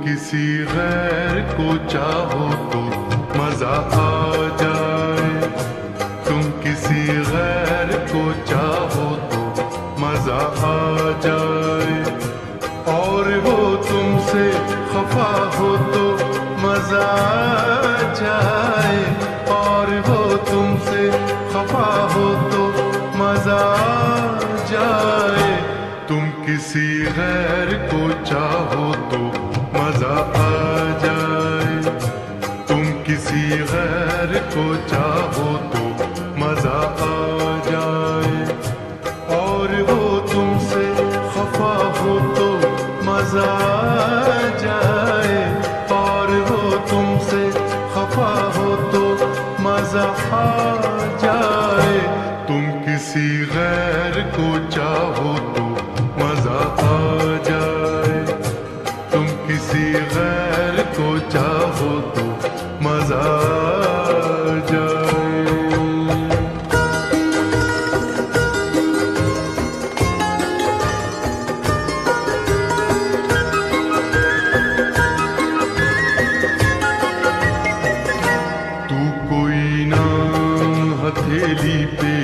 किसी गैर को चाहो तो मजा आ जाए, तुम किसी गैर को चाहो तो मजा आ जाए, और वो तुमसे खफा हो तो मजा आ जाए, और वो तुमसे खफा हो तो मजा आ जाए। तुम किसी गैर को चाहो तो मजा आ जाए, तुम किसी गैर को चाहो तो मजा आ जाए, और वो तुमसे खफा हो तो मजा आ जाए, और वो तुमसे खफा हो तो मजा आ जाए। तुम किसी गैर को चाहो तो मजा आ जाए, तुम किसी गैर को चाहो तो मजा आ जाए। तू कोई नाम हथेली पे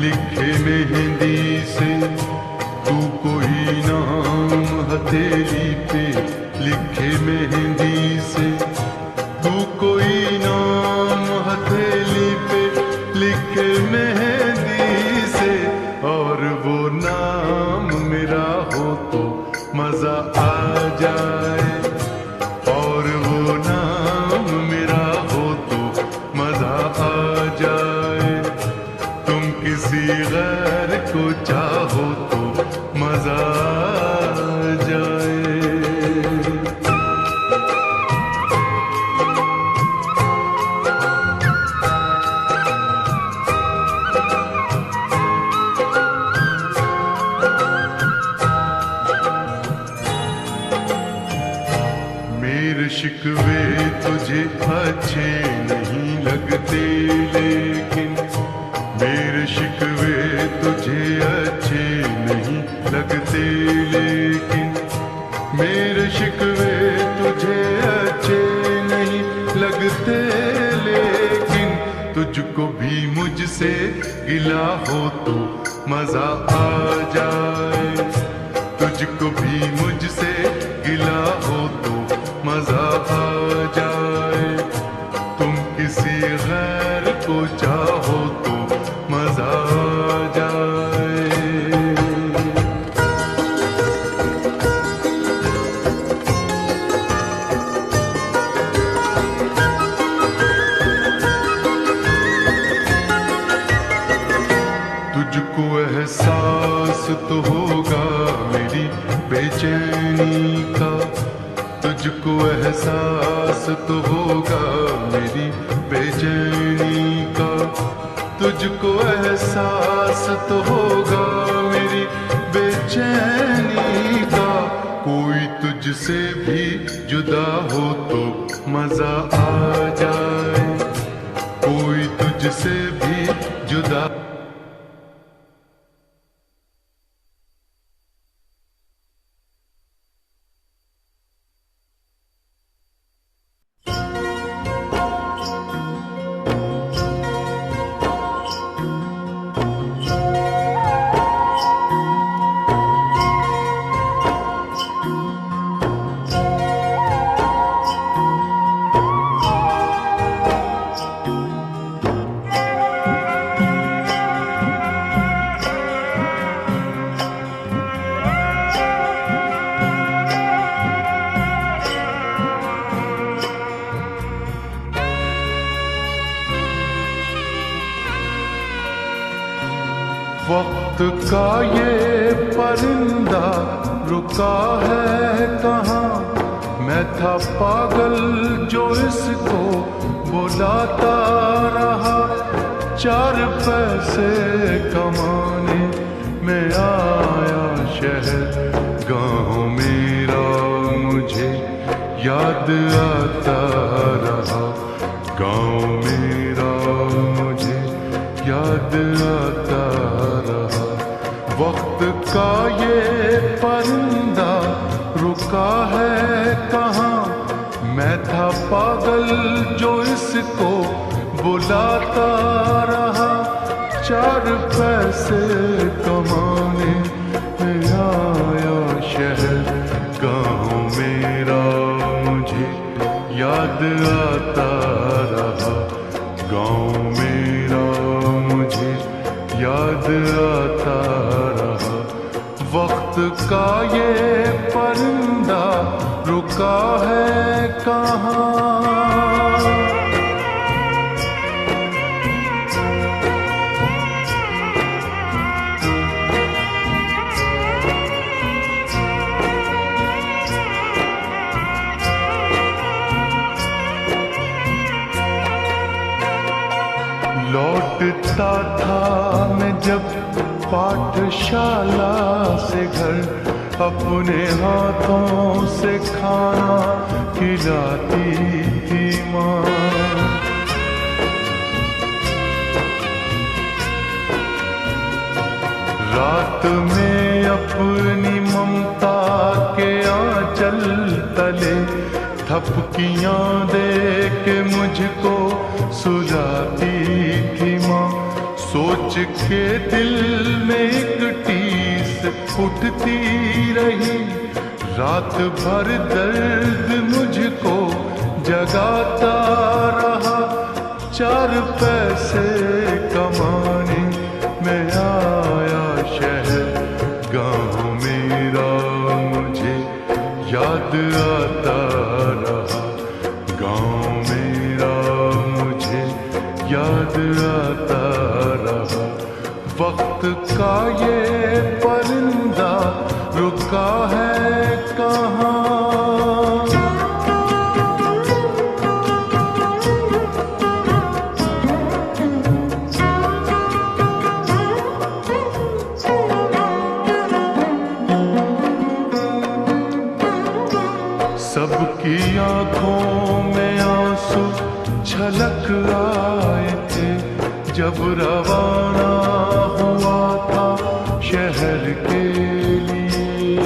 लिखे मेहंदी से, तू कोई नाम हथेली पे लिखे मेहंदी से, तू कोई नाम हथेली पे लिखे मेहंदी से, और वो नाम मेरा हो तो मजा आ जाए, और वो नाम मेरा हो तो मजा आ जाए। तुम किसी गैर को चाहो तो मजा आ जाए। मेरे शिकवे तुझे अच्छे नहीं लगते, लेकिन मेरे शिकवे तुझे अच्छे नहीं लगते, लेकिन मेरे शिकवे तुझे अच्छे नहीं लगते, लेकिन तुझको भी मुझसे गिला हो तो मजा आ जाए, तुझको भी मुझसे गिला हो तो मजा आ जाए। तुम किसी गैर को चाहो तो मजा आ जाए। तुझको एहसास तो होगा मेरी बेचैनी का, तुझको एहसास तो होगा मेरी बेचैनी का, तुझको एहसास तो होगा मेरी बेचैनी का। कोई तुझसे भी जुदा हो तो मजा आ जाए, कोई तुझसे भी जुदा। का ये परिंदा रुका है कहाँ? मैं था पागल जो इसको बुलाता रहा। 4 पैसे कमाने में आया शहर, गाँव मेरा मुझे याद आता रहा। गाँव मेरा मुझे याद आता रहा। वक्त का ये परिंदा रुका है कहाँ? मैं था पागल जो इसको बुलाता रहा। 4 पैसे कमाने में आया शहर, गाँव मेरा मुझे याद आता रहा। गाँव मेरा मुझे याद आता रहा। वक्त का ये परिंदा रुका है कहाँ? लौटता था मैं जब पाठशाला से घर, अपने हाथों से खाना खिलाती थी माँ। रात में अपनी ममता के आंचल तले थपकियां दे के मुझको सुलाती थी माँ। सोच के दिल में एक टीस उठती रही, रात भर दर्द मुझको जगाता रहा। 4 पैसे कमाने में आया शहर, गाँव मेरा मुझे याद आता रहा। गाँव मेरा मुझे याद आता रहा। वक्त का ये परिंदा रुका है कहाँ? सबकी आंखों में आंसू छलक आए थे जब रवाना हुआ था शहर के लिए।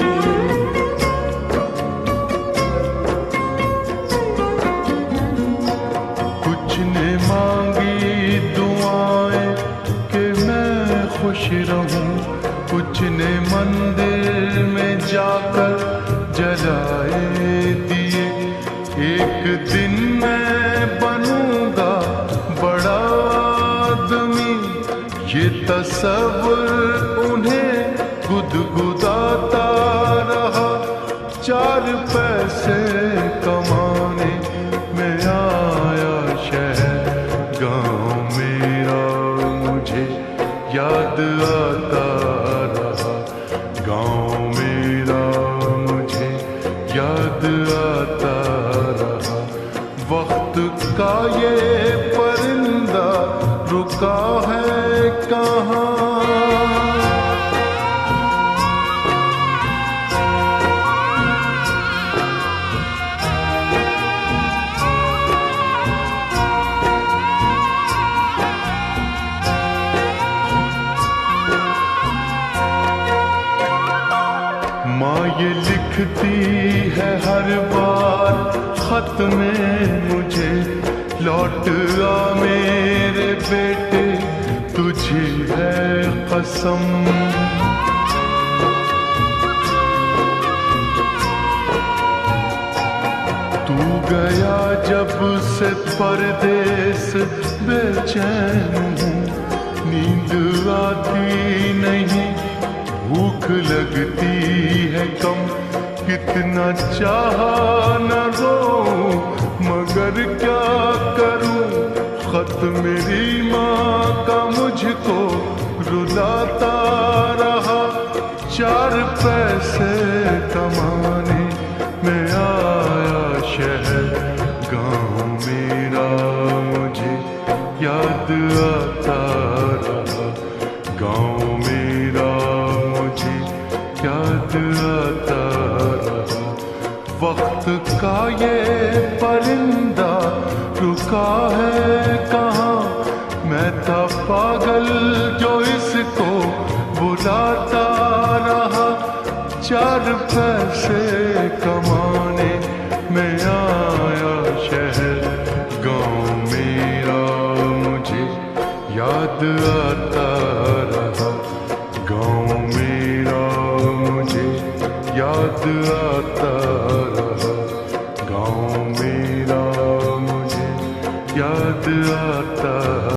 कुछ ने मांगी दुआएं कि मैं खुश रहूं, कुछ ने मंदिर में जाकर जलाए दिए। एक दिन मैं बनूंगा बड़ा आदमी, ये तसव्वुर उन्हें गुदगुदाता रहा। 4 पैसे कमाने में आया शहर, गाँव मेरा मुझे याद आता रहा। गाँव मेरा मुझे याद आता रहा। वक्त का ये परिंदा रुका है कहाँ? माँ ये लिखती है हर बार खत में मुझे, लौट आ मेरे बेटे तुझे है कसम। तू गया जब से परदेस बेचैन हूँ, नींद आती नहीं, भूख लगती है कम, कितना चाहा न रो मगर क्या करूं। खत मेरी माँ का मुझको रुलाता रहा, 4 पैसे कमाने में आया शहर। गाँव मेरा मुझे याद आता रहा, गाँव मेरा मुझे याद आता रहा। वक्त का ये परिंदा रुका है कहाँ, मैं था पागल जो इसको बुलाता रहा। 4 पैसे कमाने में